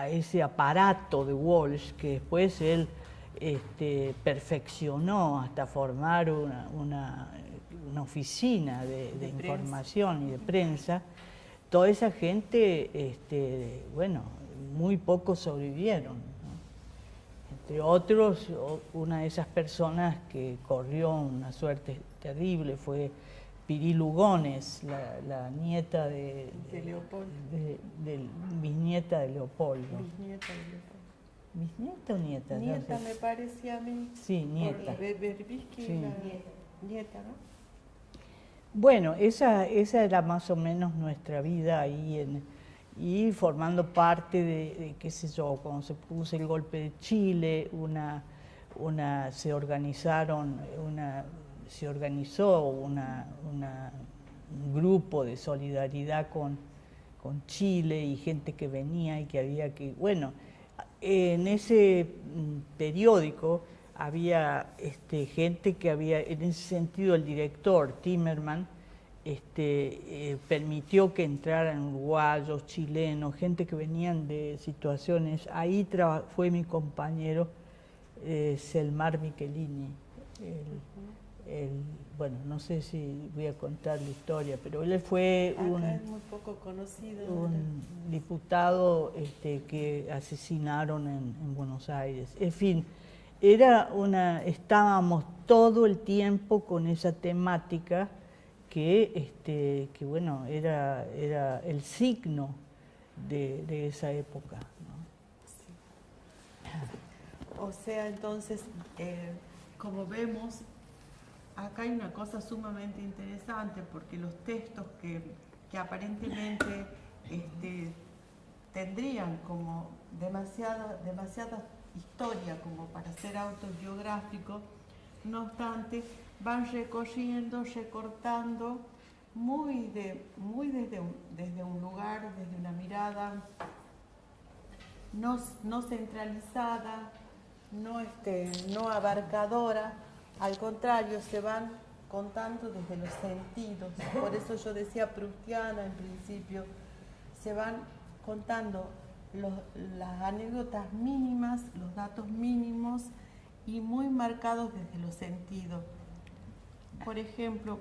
ese aparato de Walsh, que después él perfeccionó hasta formar una oficina de información y de prensa, toda esa gente, bueno, muy pocos sobrevivieron, ¿no? Entre otros, una de esas personas que corrió una suerte terrible fue Piri Lugones, la nieta de Leopoldo. Bisnieta de Leopoldo. Bisnieta de Leopoldo. ¿Bisnieta o nieta? Nieta, No sé. me parece a mí. Sí, nieta. Por Berbisky, Sí. nieta, ¿no? Bueno, esa era más o menos nuestra vida ahí y formando parte de, qué sé yo, cuando se puso el golpe de Chile, se organizó un grupo de solidaridad con Chile y gente que venía y que había que, bueno, en ese periódico había gente que había, en ese sentido el director Timerman permitió que entraran uruguayos, chilenos, gente que venían de situaciones. Ahí fue mi compañero Selmar Michelini. Bueno, no sé si voy a contar la historia, pero él fue Es muy poco conocido, un diputado que asesinaron en Buenos Aires. En fin, estábamos todo el tiempo con esa temática que bueno, era el signo de esa época, ¿no? O sea, entonces, como vemos, acá hay una cosa sumamente interesante, porque los textos que aparentemente tendrían como demasiada historia como para ser autobiográficos, no obstante, van recorriendo, recortando desde un lugar, desde una mirada no centralizada, no abarcadora. Al contrario, se van contando desde los sentidos. Por eso yo decía proustiana en principio, se van contando las anécdotas mínimas, los datos mínimos y muy marcados desde los sentidos. Por ejemplo,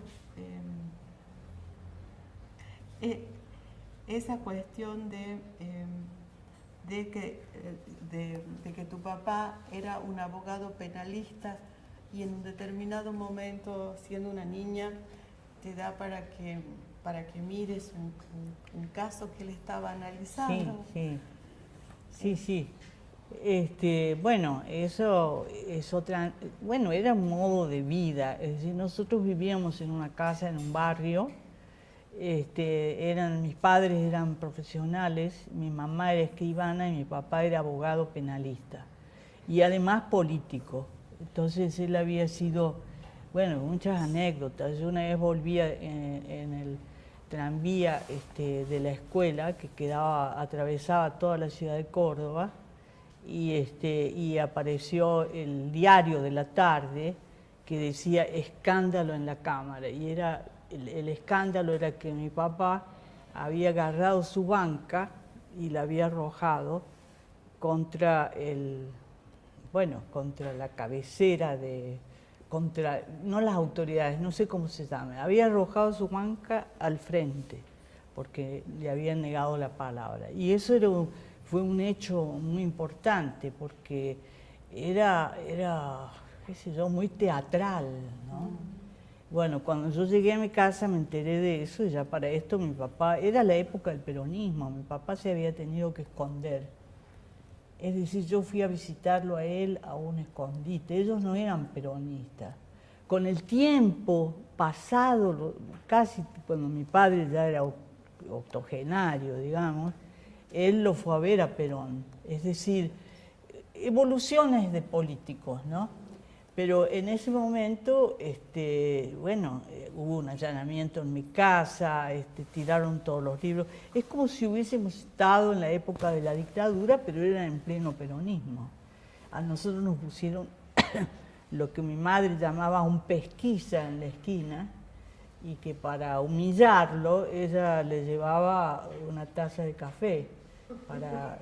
esa cuestión de que tu papá era un abogado penalista y en un determinado momento, siendo una niña, te da para que mires un caso que él estaba analizando. Sí. Bueno, eso es otra, bueno, era un modo de vida. Es decir, nosotros vivíamos en una casa en un barrio Mis padres eran profesionales, mi mamá era escribana y mi papá era abogado penalista y además político. Entonces él había sido, bueno, muchas anécdotas. Yo una vez volvía en el tranvía de la escuela que atravesaba toda la ciudad de Córdoba y apareció el diario de la tarde que decía escándalo en la Cámara y el escándalo era que mi papá había agarrado su banca y la había arrojado contra la cabecera no las autoridades, no sé cómo se llama, había arrojado su banca al frente porque le habían negado la palabra. Y eso fue un hecho muy importante porque era qué sé yo, muy teatral, ¿no? Bueno, cuando yo llegué a mi casa me enteré de eso y ya para esto mi papá, era la época del peronismo, mi papá se había tenido que esconder. Es decir, yo fui a visitarlo a él a un escondite, ellos no eran peronistas. Con el tiempo pasado, casi cuando mi padre ya era octogenario, digamos, él lo fue a ver a Perón. Es decir, evoluciones de políticos, ¿no? Pero en ese momento, hubo un allanamiento en mi casa, tiraron todos los libros. Es como si hubiésemos estado en la época de la dictadura, pero era en pleno peronismo. A nosotros nos pusieron lo que mi madre llamaba un pesquisa en la esquina, y que para humillarlo ella le llevaba una taza de café para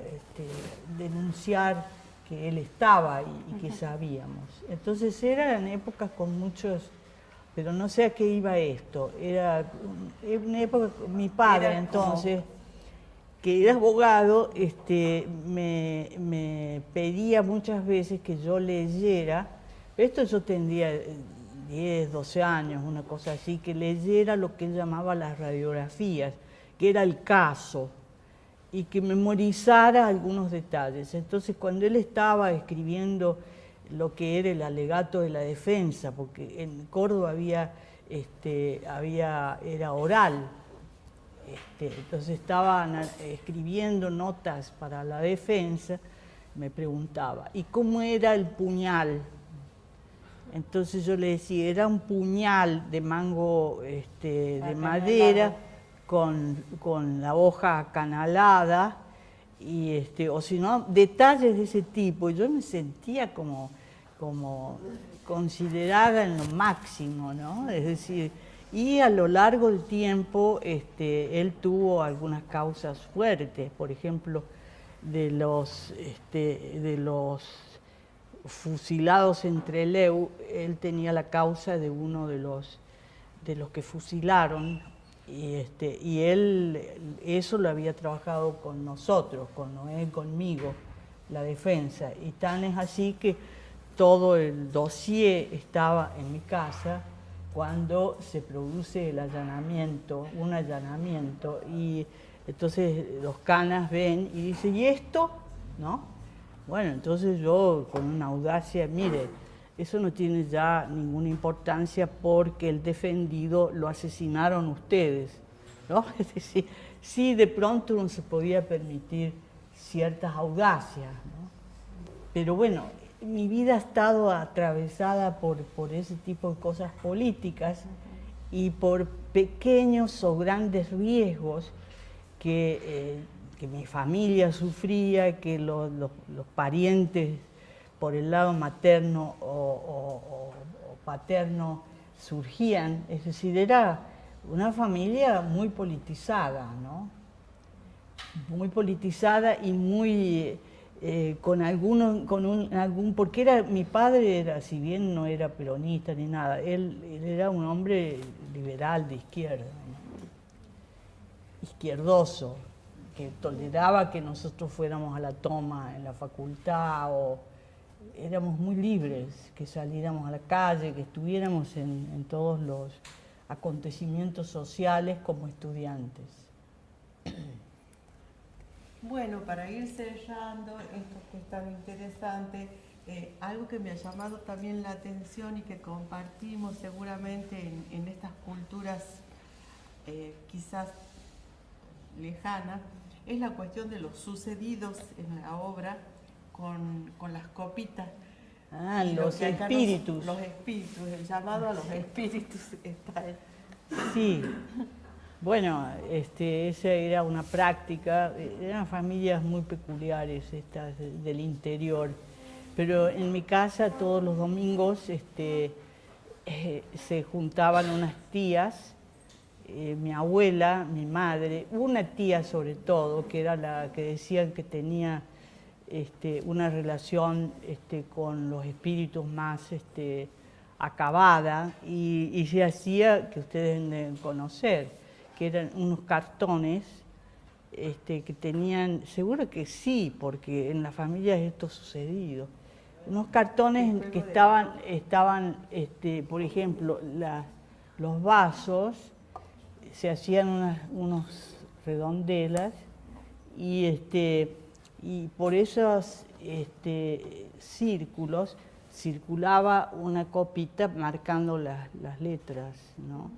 denunciar que él estaba y que sabíamos. Entonces eran épocas con muchos, pero no sé a qué iba esto. Era una época, mi padre era entonces, que era abogado, me pedía muchas veces que yo leyera, esto yo tendría 10, 12 años, una cosa así, que leyera lo que él llamaba las radiografías, que era el caso, y que memorizara algunos detalles. Entonces, cuando él estaba escribiendo lo que era el alegato de la defensa, porque en Córdoba era oral, entonces estaban escribiendo notas para la defensa, me preguntaba, ¿y cómo era el puñal? Entonces yo le decía, era un puñal de mango de madera, con la hoja acanalada, o si no, detalles de ese tipo. Yo me sentía como considerada en lo máximo, ¿no? Es decir, y a lo largo del tiempo él tuvo algunas causas fuertes, por ejemplo, de los fusilados en Trelew, él tenía la causa de uno de los que fusilaron. Y él eso lo había trabajado con nosotros, con Noé, conmigo, la defensa. Y tan es así que todo el dossier estaba en mi casa cuando se produce un allanamiento. Y entonces los canas ven y dicen, ¿y esto? ¿No? Bueno, entonces yo con una audacia, mire, eso no tiene ya ninguna importancia porque el defendido lo asesinaron ustedes, ¿no? Es decir, sí, de pronto no se podía permitir ciertas audacias, ¿no? Pero bueno, mi vida ha estado atravesada por ese tipo de cosas políticas y por pequeños o grandes riesgos que mi familia sufría, que los parientes por el lado materno o paterno surgían, es decir, era una familia muy politizada, ¿no? Muy politizada y muy porque mi padre era, si bien no era peronista ni nada, él era un hombre liberal de izquierda, ¿no? Izquierdoso, que toleraba que nosotros fuéramos a la toma en la facultad o éramos muy libres, que saliéramos a la calle, que estuviéramos en todos los acontecimientos sociales como estudiantes. Bueno, para ir cerrando esto que es tan interesante, algo que me ha llamado también la atención y que compartimos seguramente en estas culturas quizás lejana, es la cuestión de los sucedidos en la obra con las copitas. Ah, Y los lo que acá espíritus. Los espíritus, el llamado a los espíritus está ahí. Sí. Bueno, esa era una práctica, eran familias muy peculiares estas del interior, pero en mi casa todos los domingos se juntaban unas tías, mi abuela, mi madre, una tía sobre todo, que era la que decían que tenía una relación con los espíritus más acabada, y se hacía, que ustedes deben conocer, que eran unos cartones que tenían, seguro que sí, porque en las familias esto ha sucedido, unos cartones que estaban por ejemplo, los vasos, se hacían unos redondelas y por esos círculos circulaba una copita marcando las letras, ¿no?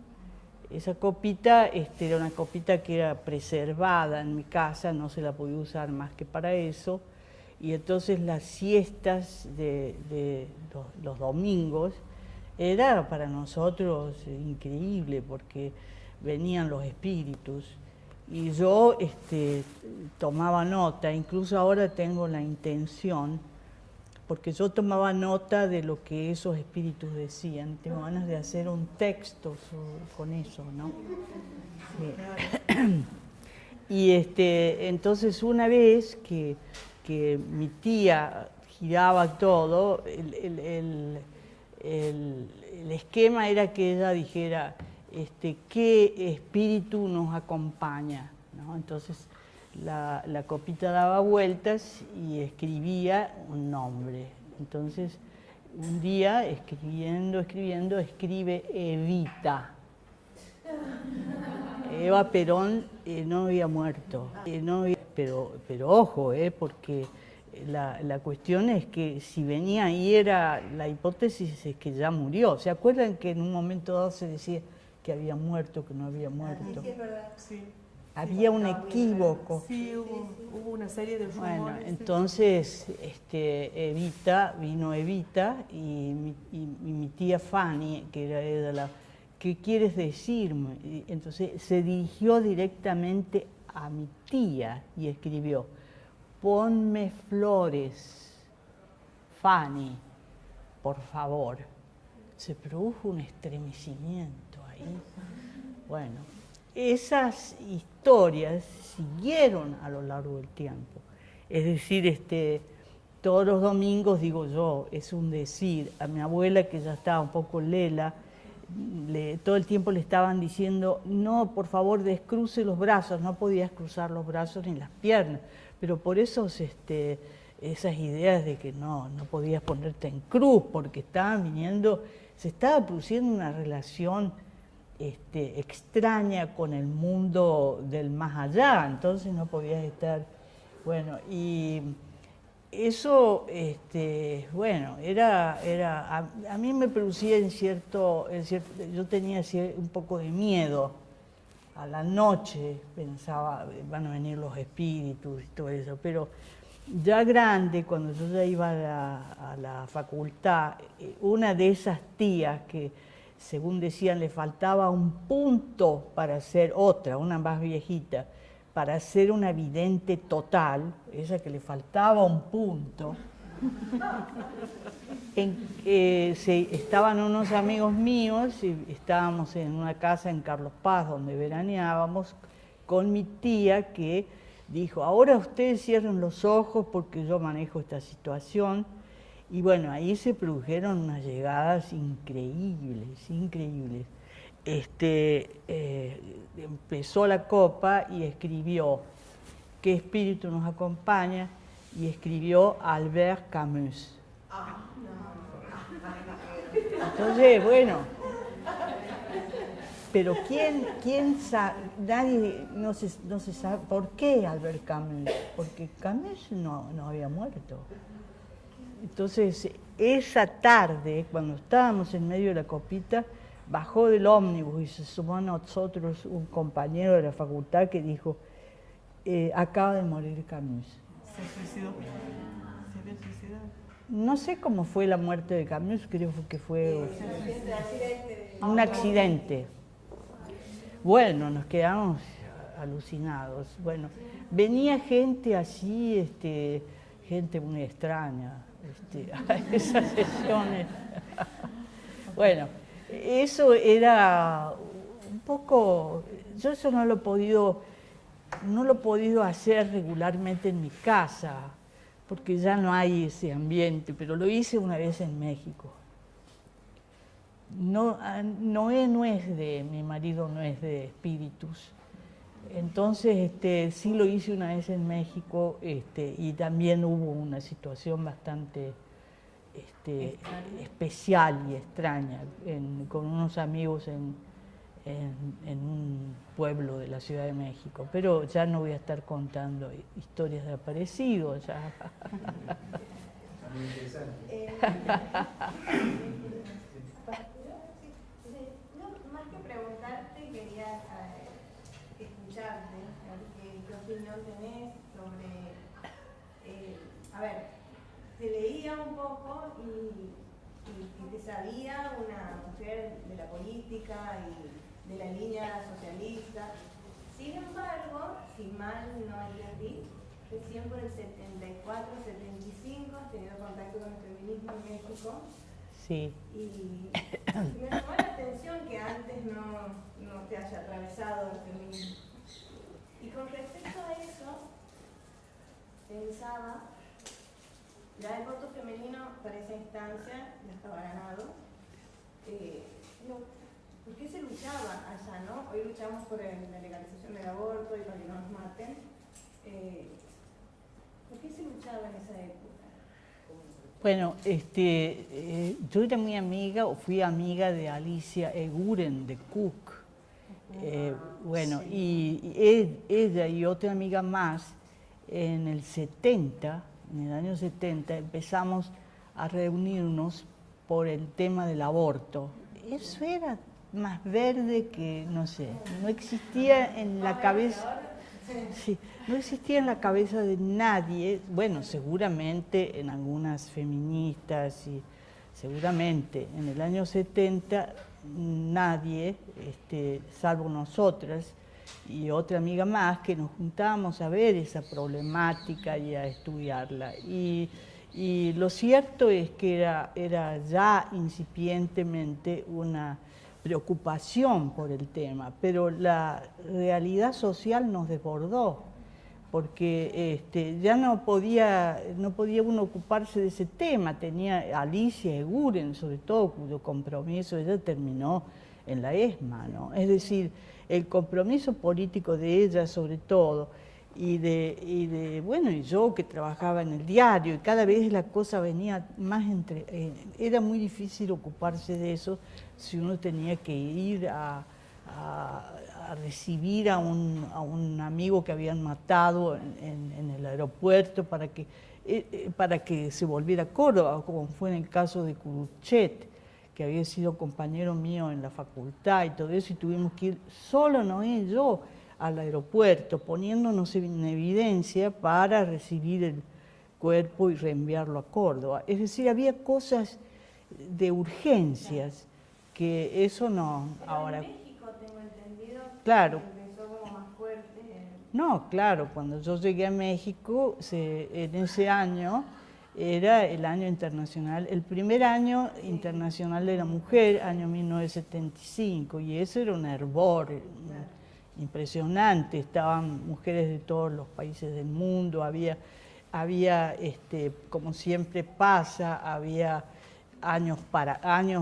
Esa copita era una copita que era preservada en mi casa, no se la podía usar más que para eso, y entonces las siestas de los domingos era para nosotros increíble porque venían los espíritus y yo tomaba nota, incluso ahora tengo la intención, porque yo tomaba nota de lo que esos espíritus decían. Tengo ganas de hacer un texto con eso, ¿no? Sí. Y entonces una vez que mi tía giraba todo, el esquema era que ella dijera qué espíritu nos acompaña, ¿no? Entonces la copita daba vueltas y escribía un nombre. Entonces, un día, escribiendo, escribe Evita. Eva Perón no había muerto. Pero ojo, porque la cuestión es que si venía ahí era, la hipótesis es que ya murió. ¿Se acuerdan que en un momento dado se decía que había muerto, que no había muerto? Sí, es verdad. Sí. Había un equívoco. Sí, hubo una serie de rumores. Bueno, entonces vino Evita y mi tía Fanny, que era ella ¿qué quieres decirme? Y entonces se dirigió directamente a mi tía y escribió, ponme flores, Fanny, por favor. Se produjo un estremecimiento ahí. Bueno, esas historias siguieron a lo largo del tiempo. Es decir, todos los domingos, digo yo, es un decir, a mi abuela que ya estaba un poco lela, todo el tiempo le estaban diciendo, no, por favor, descruce los brazos, no podías cruzar los brazos ni las piernas, pero por esas ideas de que no podías ponerte en cruz, porque estaban viniendo, se estaba produciendo una relación extraña con el mundo del más allá, entonces no podías estar, bueno, y eso, bueno, a mí me producía yo tenía un poco de miedo, a la noche pensaba, van a venir los espíritus y todo eso, pero ya grande, cuando yo ya iba a la facultad, una de esas tías que, según decían, le faltaba un punto para ser otra, una más viejita, para ser una vidente total, esa que le faltaba un punto, estaban unos amigos míos y estábamos en una casa en Carlos Paz donde veraneábamos con mi tía que dijo, ahora ustedes cierren los ojos porque yo manejo esta situación. Y bueno, ahí se produjeron unas llegadas increíbles, increíbles. Empezó la copa y escribió ¿qué espíritu nos acompaña? Y escribió Albert Camus. Entonces, bueno, pero ¿quién sabe? Nadie, no se sabe por qué Albert Camus, porque Camus no había muerto. Entonces, esa tarde, cuando estábamos en medio de la copita, bajó del ómnibus y se sumó a nosotros un compañero de la facultad que dijo, acaba de morir Camus. ¿Se suicidó? ¿Se había suicidado? No sé cómo fue la muerte de Camus, creo que fue un accidente. Bueno, nos quedamos alucinados. Bueno, venía gente así, gente muy extraña a esas sesiones. Bueno, eso era un poco, yo eso no lo he podido hacer regularmente en mi casa, porque ya no hay ese ambiente, pero lo hice una vez en México. Noé no es mi marido no es de espíritus, entonces sí lo hice una vez en México y también hubo una situación bastante especial y extraña con unos amigos en un pueblo de la Ciudad de México, pero ya no voy a estar contando historias de aparecidos. Ya. Muy interesante. Más que preguntarte, quería escucharte, a ver qué opinión tenés sobre, a ver, te leía un poco y te sabía una mujer de la política y de la línea socialista. Sin embargo, si mal no entendí, recién por el 74, 75 has tenido contacto con el feminismo en México. Sí. Y me llamó la atención que antes no te haya atravesado el feminismo. Y con respecto a eso, pensaba, ya el voto femenino para esa instancia ya estaba ganado. ¿Por qué se luchaba allá, no? Hoy luchamos por la legalización del aborto y para que no nos maten. ¿Por qué se luchaba en esa época? Bueno, yo era muy amiga, o fui amiga de Alicia Eguren de Cook. Bueno, sí. y ella y otra amiga más, en el año 70, empezamos a reunirnos por el tema del aborto. Eso era más verde que, no sé, no existía en la cabeza. Sí, no existía en la cabeza de nadie, bueno, seguramente en algunas feministas y seguramente en el año 70 nadie, salvo nosotras y otra amiga más, que nos juntábamos a ver esa problemática y a estudiarla. Y lo cierto es que era ya incipientemente una preocupación por el tema, pero la realidad social nos desbordó, porque ya no podía uno ocuparse de ese tema. Tenía Alicia Eguren, sobre todo, cuyo compromiso ella terminó en la ESMA, ¿no? Es decir, el compromiso político de ella, sobre todo, y yo que trabajaba en el diario, y cada vez la cosa venía más era muy difícil ocuparse de eso si uno tenía que ir a recibir a un amigo que habían matado en el aeropuerto para que se volviera a Córdoba, como fue en el caso de Curuchet, que había sido compañero mío en la facultad y todo eso, y tuvimos que ir solo, Noé y yo, al aeropuerto, poniéndonos en evidencia para recibir el cuerpo y reenviarlo a Córdoba. Es decir, había cosas de urgencias que eso no... Pero ahora, en México tengo entendido claro. que empezó como más fuerte. No, claro, cuando yo llegué a México, en ese año era el año internacional, el primer año internacional de la mujer, año 1975, y eso era un hervor impresionante. Estaban mujeres de todos los países del mundo, había como siempre pasa, había años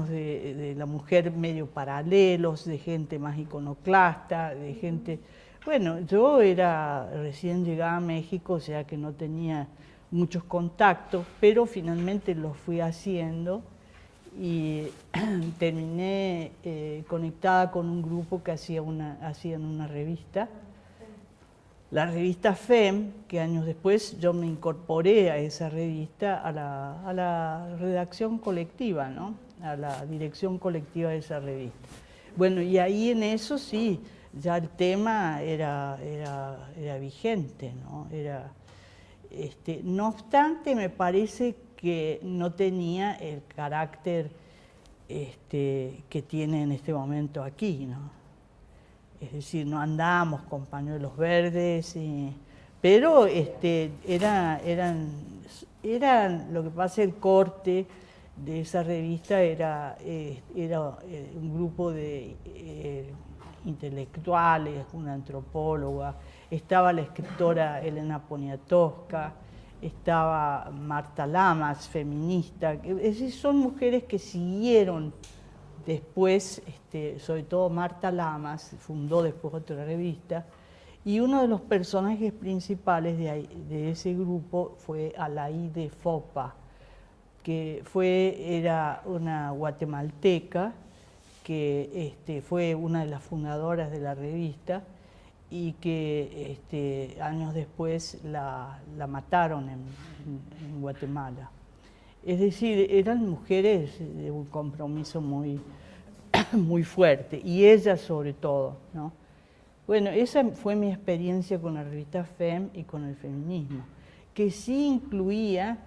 de la mujer medio paralelos, de gente más iconoclasta, de gente... Bueno, yo era recién llegada a México, o sea que no tenía muchos contactos, pero finalmente los fui haciendo y terminé conectada con un grupo que hacían una revista la revista FEM, que años después yo me incorporé a esa revista, a la redacción colectiva, ¿no? A la dirección colectiva de esa revista. Bueno, y ahí en eso sí, ya el tema era vigente, ¿no? No obstante, me parece que no tenía el carácter que tiene en este momento aquí, ¿no? Es decir, no andábamos con pañuelos verdes, pero eran, lo que pasa, el corte de esa revista era un grupo de intelectuales, una antropóloga, estaba la escritora Elena Poniatowska, estaba Marta Lamas, feminista, es decir, son mujeres que siguieron después, sobre todo Marta Lamas, fundó después otra revista, y uno de los personajes principales de ese grupo fue Alaide Fopa, que era una guatemalteca, que fue una de las fundadoras de la revista, y que años después la mataron en Guatemala. Es decir, eran mujeres de un compromiso muy, muy fuerte, y ellas sobre todo, ¿no? Bueno, esa fue mi experiencia con la revista FEM y con el feminismo, que sí incluía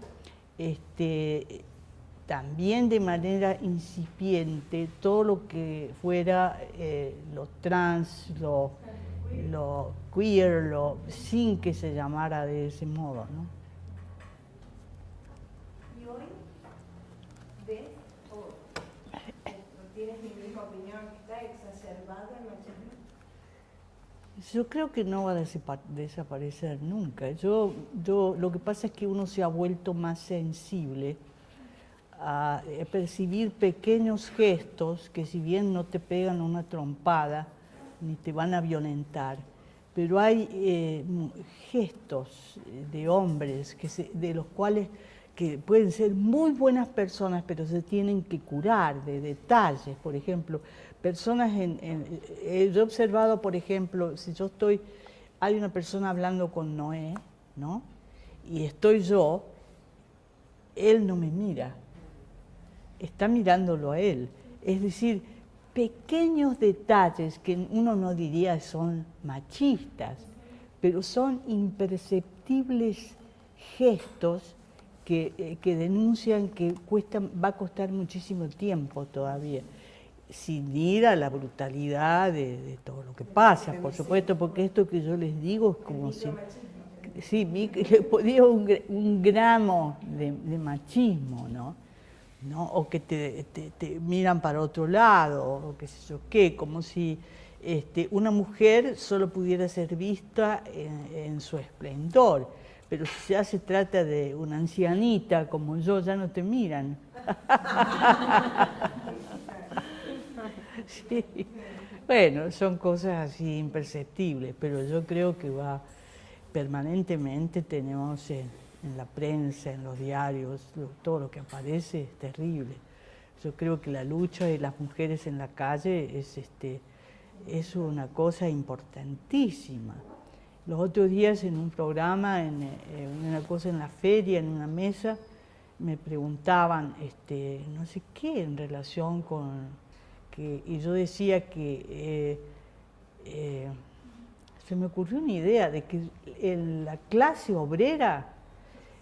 también de manera incipiente todo lo que fuera lo trans, lo queer, sin que se llamara de ese modo, ¿no? ¿Tienes mi misma opinión? ¿Está exacerbado el machismo? Yo creo que no va a desaparecer nunca. Lo que pasa es que uno se ha vuelto más sensible a percibir pequeños gestos que, si bien no te pegan una trompada ni te van a violentar, pero hay gestos de hombres de los cuales que pueden ser muy buenas personas, pero se tienen que curar de detalles. Por ejemplo, personas yo he observado, por ejemplo, si hay una persona hablando con Noé, ¿no? Y estoy yo, él no me mira, está mirándolo a él. Es decir, pequeños detalles que uno no diría son machistas, pero son imperceptibles gestos que denuncian que va a costar muchísimo tiempo todavía, sin ir a la brutalidad de todo lo que pasa, por supuesto, porque esto que yo les digo es como si le podía un gramo de machismo, ¿no? O que te miran para otro lado, o qué sé yo qué, como si una mujer solo pudiera ser vista en su esplendor. Pero si ya se trata de una ancianita como yo, ya no te miran. Sí. Bueno, son cosas así imperceptibles, pero yo creo que permanentemente tenemos en la prensa, en los diarios, todo lo que aparece es terrible. Yo creo que la lucha de las mujeres en la calle es una cosa importantísima. Los otros días en un programa, en una cosa en la feria, en una mesa, me preguntaban no sé qué en relación con y yo decía que se me ocurrió una idea de que la clase obrera,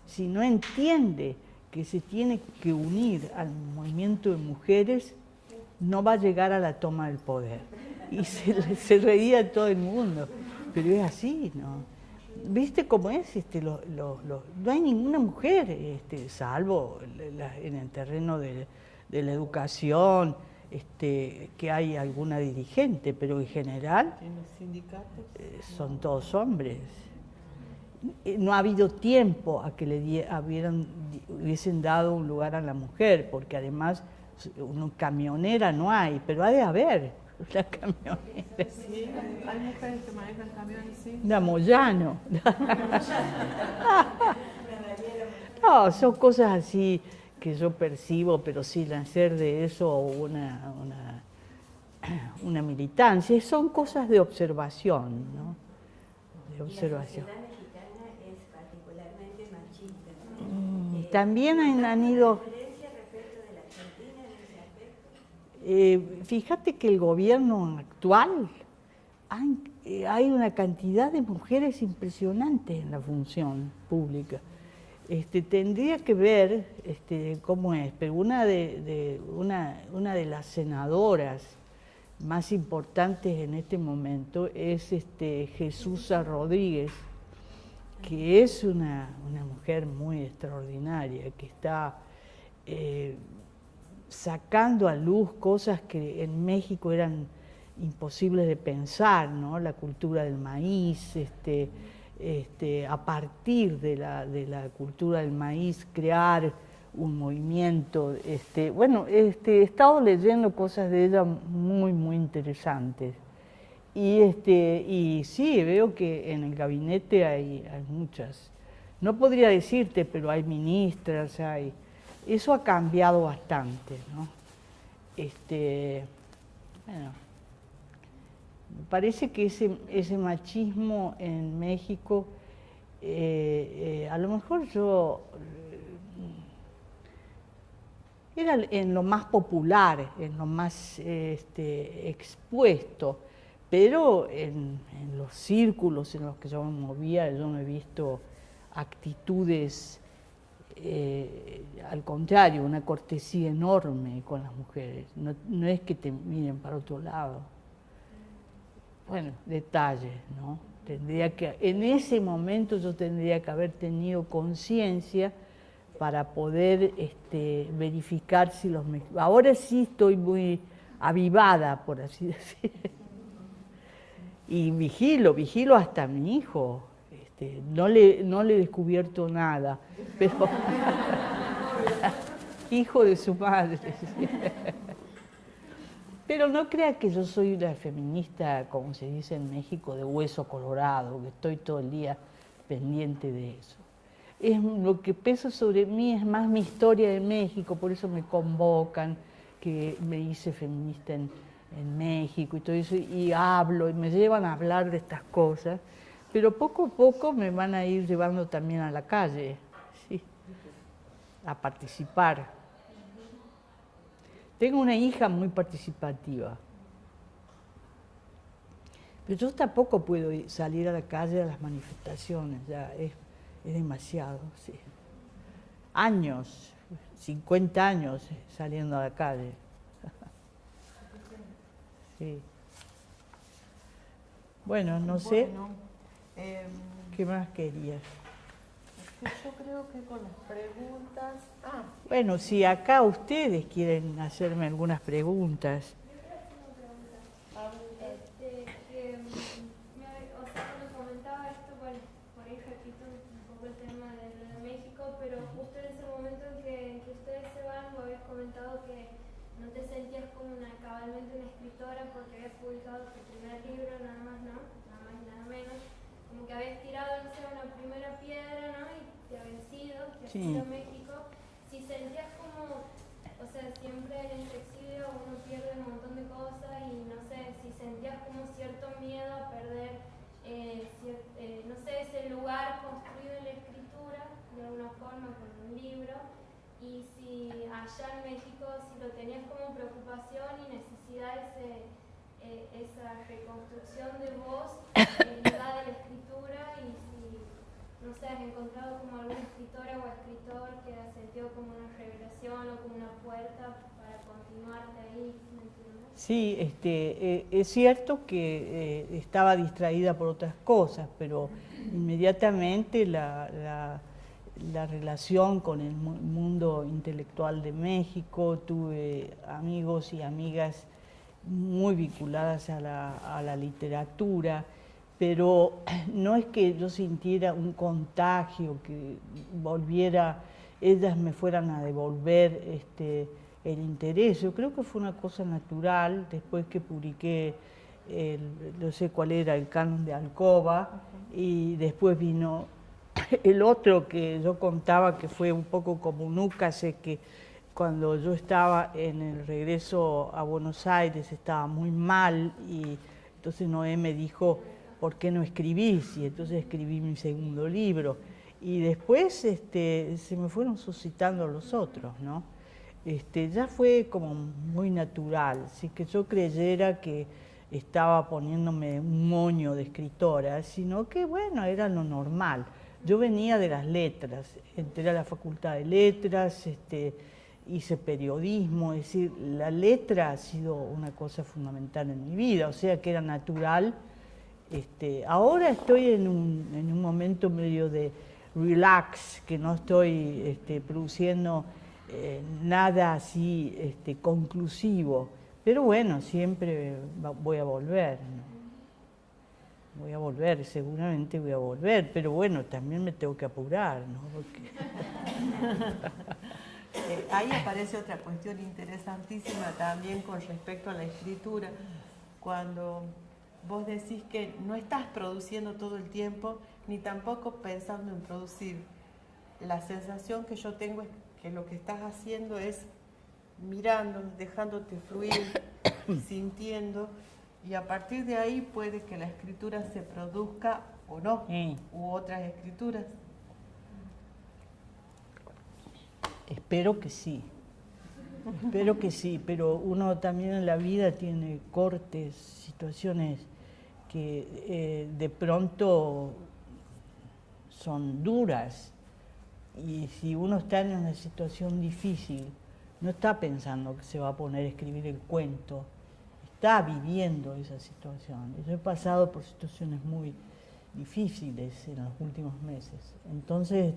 si no entiende que se tiene que unir al movimiento de mujeres, no va a llegar a la toma del poder. Y se reía todo el mundo. Pero es así, ¿no? ¿Viste cómo es? No hay ninguna mujer, salvo en el terreno de la educación, que hay alguna dirigente, pero en general ¿En los sindicatos? Son todos hombres. No ha habido tiempo a que hubiesen dado un lugar a la mujer, porque además una camionera no hay, pero ha de haber. La camioneta. Sí, hay mujeres que manejan camiones, sí. La Moyano. No, son cosas así que yo percibo, pero sin hacer de eso una militancia. Son cosas de observación, ¿no? De de observación. La sociedad mexicana es particularmente machista, ¿no? También han ido... ¿Hay diferencia respecto de la Argentina en ese aspecto? Fíjate que el gobierno actual, hay una cantidad de mujeres impresionantes en la función pública. Tendría que ver cómo es, pero una de las senadoras más importantes en este momento es Jesús Rodríguez, que es una mujer muy extraordinaria, que está sacando a luz cosas que en México eran imposibles de pensar, ¿no? La cultura del maíz, a partir de la cultura del maíz crear un movimiento. He estado leyendo cosas de ella muy, muy interesantes. Y sí, veo que en el gabinete hay muchas. No podría decirte, pero hay ministras, eso ha cambiado bastante, ¿no? Bueno, me parece que ese machismo en México, a lo mejor era en lo más popular, en lo más expuesto, pero en los círculos en los que yo me movía, yo no he visto actitudes, al contrario, una cortesía enorme con las mujeres. No es que te miren para otro lado. Bueno, detalles, ¿no? En ese momento yo tendría que haber tenido conciencia para poder verificar si los... Ahora sí estoy muy avivada, por así decir. Y vigilo hasta a mi hijo. No le he descubierto nada, pero... hijo de su madre. Pero no crea que yo soy una feminista, como se dice en México, de hueso colorado, que estoy todo el día pendiente de eso. Lo que pesa sobre mí es más mi historia de México, por eso me convocan, que me hice feminista en México y todo eso, y hablo, y me llevan a hablar de estas cosas, pero poco a poco me van a ir llevando también a la calle, ¿sí? A participar. Tengo una hija muy participativa, pero yo tampoco puedo salir a la calle a las manifestaciones, ya es demasiado, sí. Años, 50 años saliendo a la calle. Sí. Bueno, no sé, ¿qué más querías? Yo creo que con las preguntas... Bueno, si acá ustedes quieren hacerme algunas preguntas. Cuando comentaba esto, por ahí repito un poco el tema de México, pero justo en ese momento en que ustedes se van, vos habías comentado que no te sentías como cabalmente una escritora porque habías publicado tu primer libro, nada más, ¿no? Nada más y nada menos. Como que habías tirado, no sé, una primera piedra, ¿no? Y te habías ido a México. Si sentías como, o sea, siempre en el exilio uno pierde un montón de cosas y no sé, si sentías como cierto miedo a perder, no sé, ese lugar construido en la escritura, de alguna forma con un libro, y si allá en México, si lo tenías como preocupación y necesidad esa reconstrucción de vos, ligada a la escritura, y si, no sé, has encontrado como alguna escritora o escritor que ha sentido como una revelación o como una puerta para continuarte ahí, ¿me entiendes? Sí, es cierto que estaba distraída por otras cosas, pero inmediatamente la relación con el mundo intelectual de México, tuve amigos y amigas muy vinculadas a la literatura, pero no es que yo sintiera un contagio, que ellas me fueran a devolver el interés. Yo creo que fue una cosa natural, después que publiqué, no sé cuál era, el Canon de Alcoba, y después vino el otro que yo contaba, que fue un poco como un úcase, que cuando yo estaba en el regreso a Buenos Aires estaba muy mal, y entonces Noé me dijo, ¿por qué no escribís? Y entonces escribí mi segundo libro. Y después se me fueron suscitando los otros, ¿no? Ya fue como muy natural, así que yo creyera que estaba poniéndome un moño de escritora, sino que, bueno, era lo normal. Yo venía de las letras, entré a la Facultad de Letras, hice periodismo, es decir, la letra ha sido una cosa fundamental en mi vida, o sea que era natural. Ahora estoy en un momento medio de relax, que no estoy produciendo nada así conclusivo, pero bueno, siempre voy a volver, ¿no? Voy a volver, seguramente voy a volver, pero bueno, también me tengo que apurar, ¿no? Porque... Ahí aparece otra cuestión interesantísima también con respecto a la escritura, cuando vos decís que no estás produciendo todo el tiempo, ni tampoco pensando en producir. La sensación que yo tengo es que lo que estás haciendo es mirando, dejándote fluir, sintiendo, y a partir de ahí puede que la escritura se produzca o no, u otras escrituras. Espero que sí, pero uno también en la vida tiene cortes, situaciones que de pronto son duras, y si uno está en una situación difícil, no está pensando que se va a poner a escribir el cuento, está viviendo esa situación. Yo he pasado por situaciones muy difíciles en los últimos meses, entonces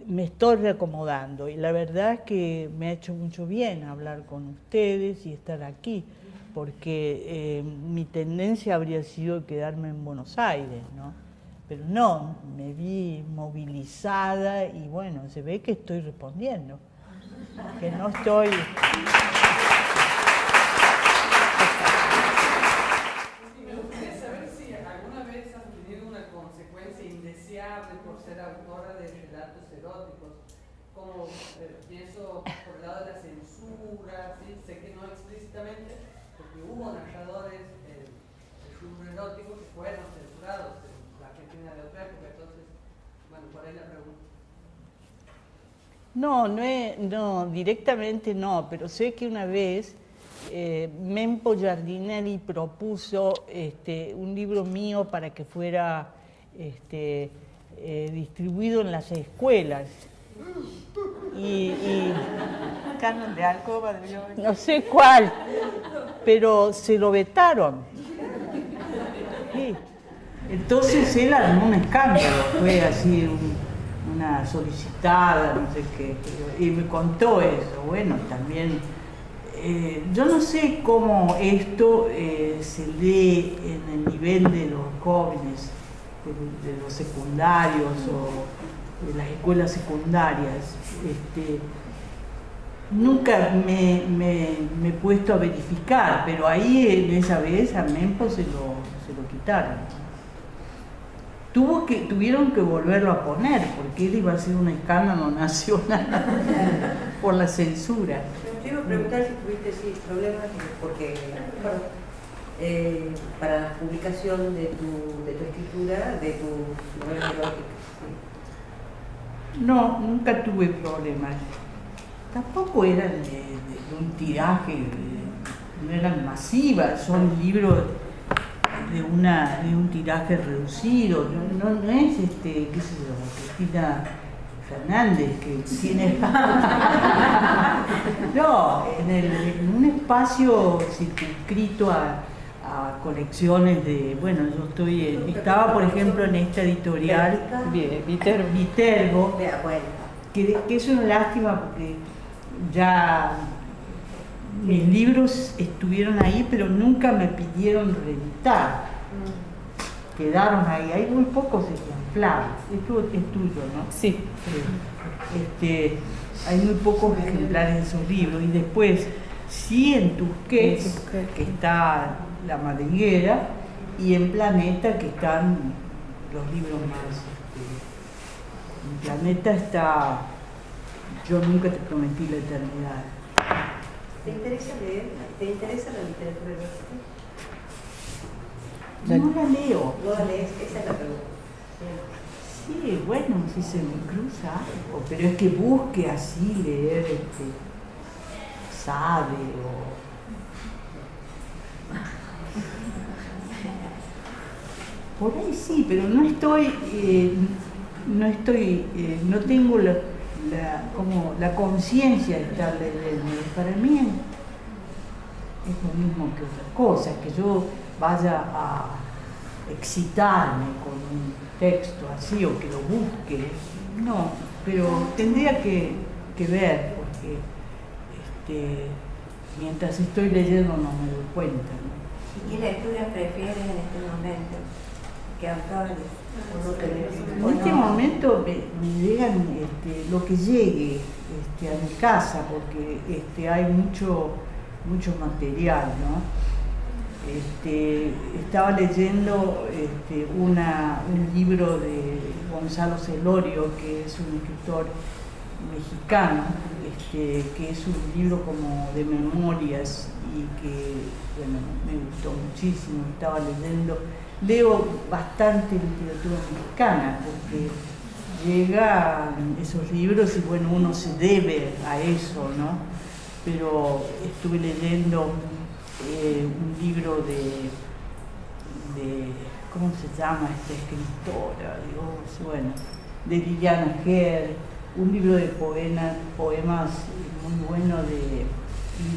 me estoy reacomodando, y la verdad es que me ha hecho mucho bien hablar con ustedes y estar aquí, porque mi tendencia habría sido quedarme en Buenos Aires, ¿no? Pero no, me vi movilizada y bueno, se ve que estoy respondiendo, que no estoy... Me gustaría saber si alguna vez has tenido una consecuencia indeseable por ser autora de relatos eróticos, como pienso por el lado de la censura, ¿sí? Sé que no explícitamente, porque hubo narradores del rubro erótico que fueron censurados en la Argentina de otra época, entonces, bueno, por ahí la pregunta. No, directamente no, pero sé que una vez Mempo Giardinelli propuso un libro mío para que fuera distribuido en las escuelas. Y Canon de Alcoba debió haber. no sé cuál, pero se lo vetaron. Sí. Entonces él armó un escándalo, fue así una solicitada, no sé qué, y me contó eso. Bueno, también, yo no sé cómo esto se lee en el nivel de los jóvenes, de los secundarios o de las escuelas secundarias. Nunca me he puesto a verificar, pero ahí en esa vez a Mempo se lo quitaron. Tuvieron que volverlo a poner, porque él iba a ser un escándalo nacional por la censura. Te iba a preguntar si tuviste problemas, porque para la publicación de tu escritura, de tu novela erótica. No, nunca tuve problemas. Tampoco eran de un tiraje, no eran masivas, son libros de un tiraje reducido, no es qué sé yo, Cristina Fernández que tiene no, en un espacio circunscrito a colecciones de, bueno, yo estaba por ejemplo en esta editorial Viterbo, que es una lástima porque ya mis libros estuvieron ahí, pero nunca me pidieron reeditar. Quedaron ahí, hay muy pocos ejemplares. Esto es tuyo, ¿no? Sí. Hay muy pocos ejemplares de esos libros. Y después, sí, en Tusquets, que está La Madriguera, y en Planeta, que están los libros más. En Planeta está Yo nunca te prometí la eternidad. ¿Te interesa leer? ¿Te interesa la literatura erótica? No la leo. No la lees, esa es la pregunta. Sí, bueno, si se me cruza algo, pero es que busque así leer Sade o... Por ahí sí, pero no tengo la conciencia de estar leyendo. Para mí es lo mismo que otras cosas, que yo vaya a excitarme con un texto así o que lo busque. No, pero tendría que ver, porque mientras estoy leyendo no me doy cuenta, ¿no? ¿Y qué lecturas prefieres en este momento? ¿Qué autores? En este momento me llegan lo que llegue a mi casa, porque hay mucho material, ¿no? Estaba leyendo un libro de Gonzalo Celorio, que es un escritor mexicano, que es un libro como de memorias y que bueno, me gustó muchísimo. Estaba leo bastante literatura mexicana porque llegan esos libros y bueno, uno se debe a eso, ¿no? Pero estuve leyendo un libro de ¿cómo se llama esta escritora? Dios, bueno, de Liliana Herr, un libro de poemas muy bueno de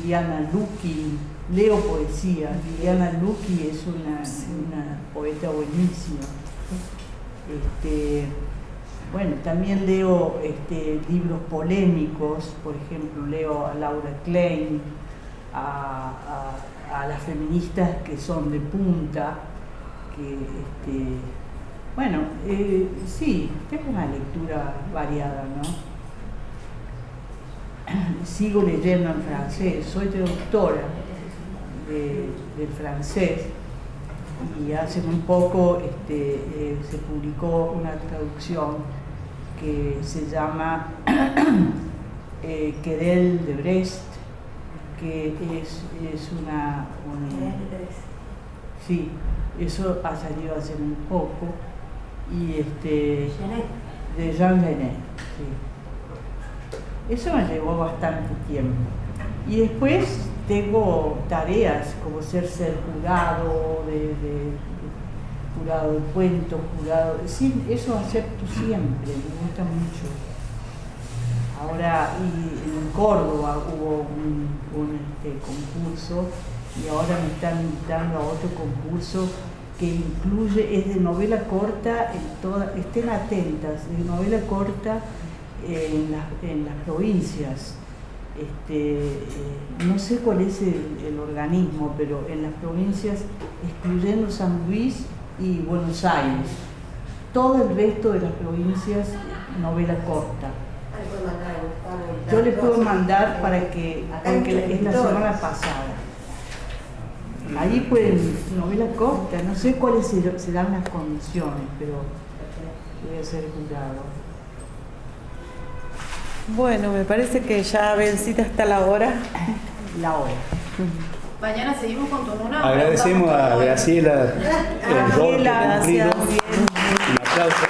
Liliana Luqui. Leo poesía. Liliana Luqui es una poeta buenísima. Bueno, también leo libros polémicos, por ejemplo, leo a Laura Klein, a las feministas que son de punta, bueno, sí, tengo una lectura variada, ¿no? Sigo leyendo en francés, soy traductora del francés y hace muy poco se publicó una traducción que se llama Querelle de Brest, que es una sí, eso ha salido hace muy poco y de Jean Genet, sí. Eso me llevó bastante tiempo. Y después tengo tareas como ser jurado jurado de cuentos, jurado. Sí, eso acepto siempre, me gusta mucho. Ahora, y en Córdoba hubo un concurso y ahora me están invitando a otro concurso que incluye, es de novela corta, estén atentas, de novela corta en las provincias. No sé cuál es el organismo, pero en las provincias, excluyendo San Luis y Buenos Aires, todo el resto de las provincias, novela corta. Yo les puedo mandar porque es la semana pasada. Ahí pueden, novela corta, no sé cuáles serán las condiciones, pero voy a ser jurado. Bueno, me parece que ya, Belcita, está la hora. La hora. Mañana seguimos con tu nona. Agradecemos a Graciela el rol que ha cumplido. Un aplauso.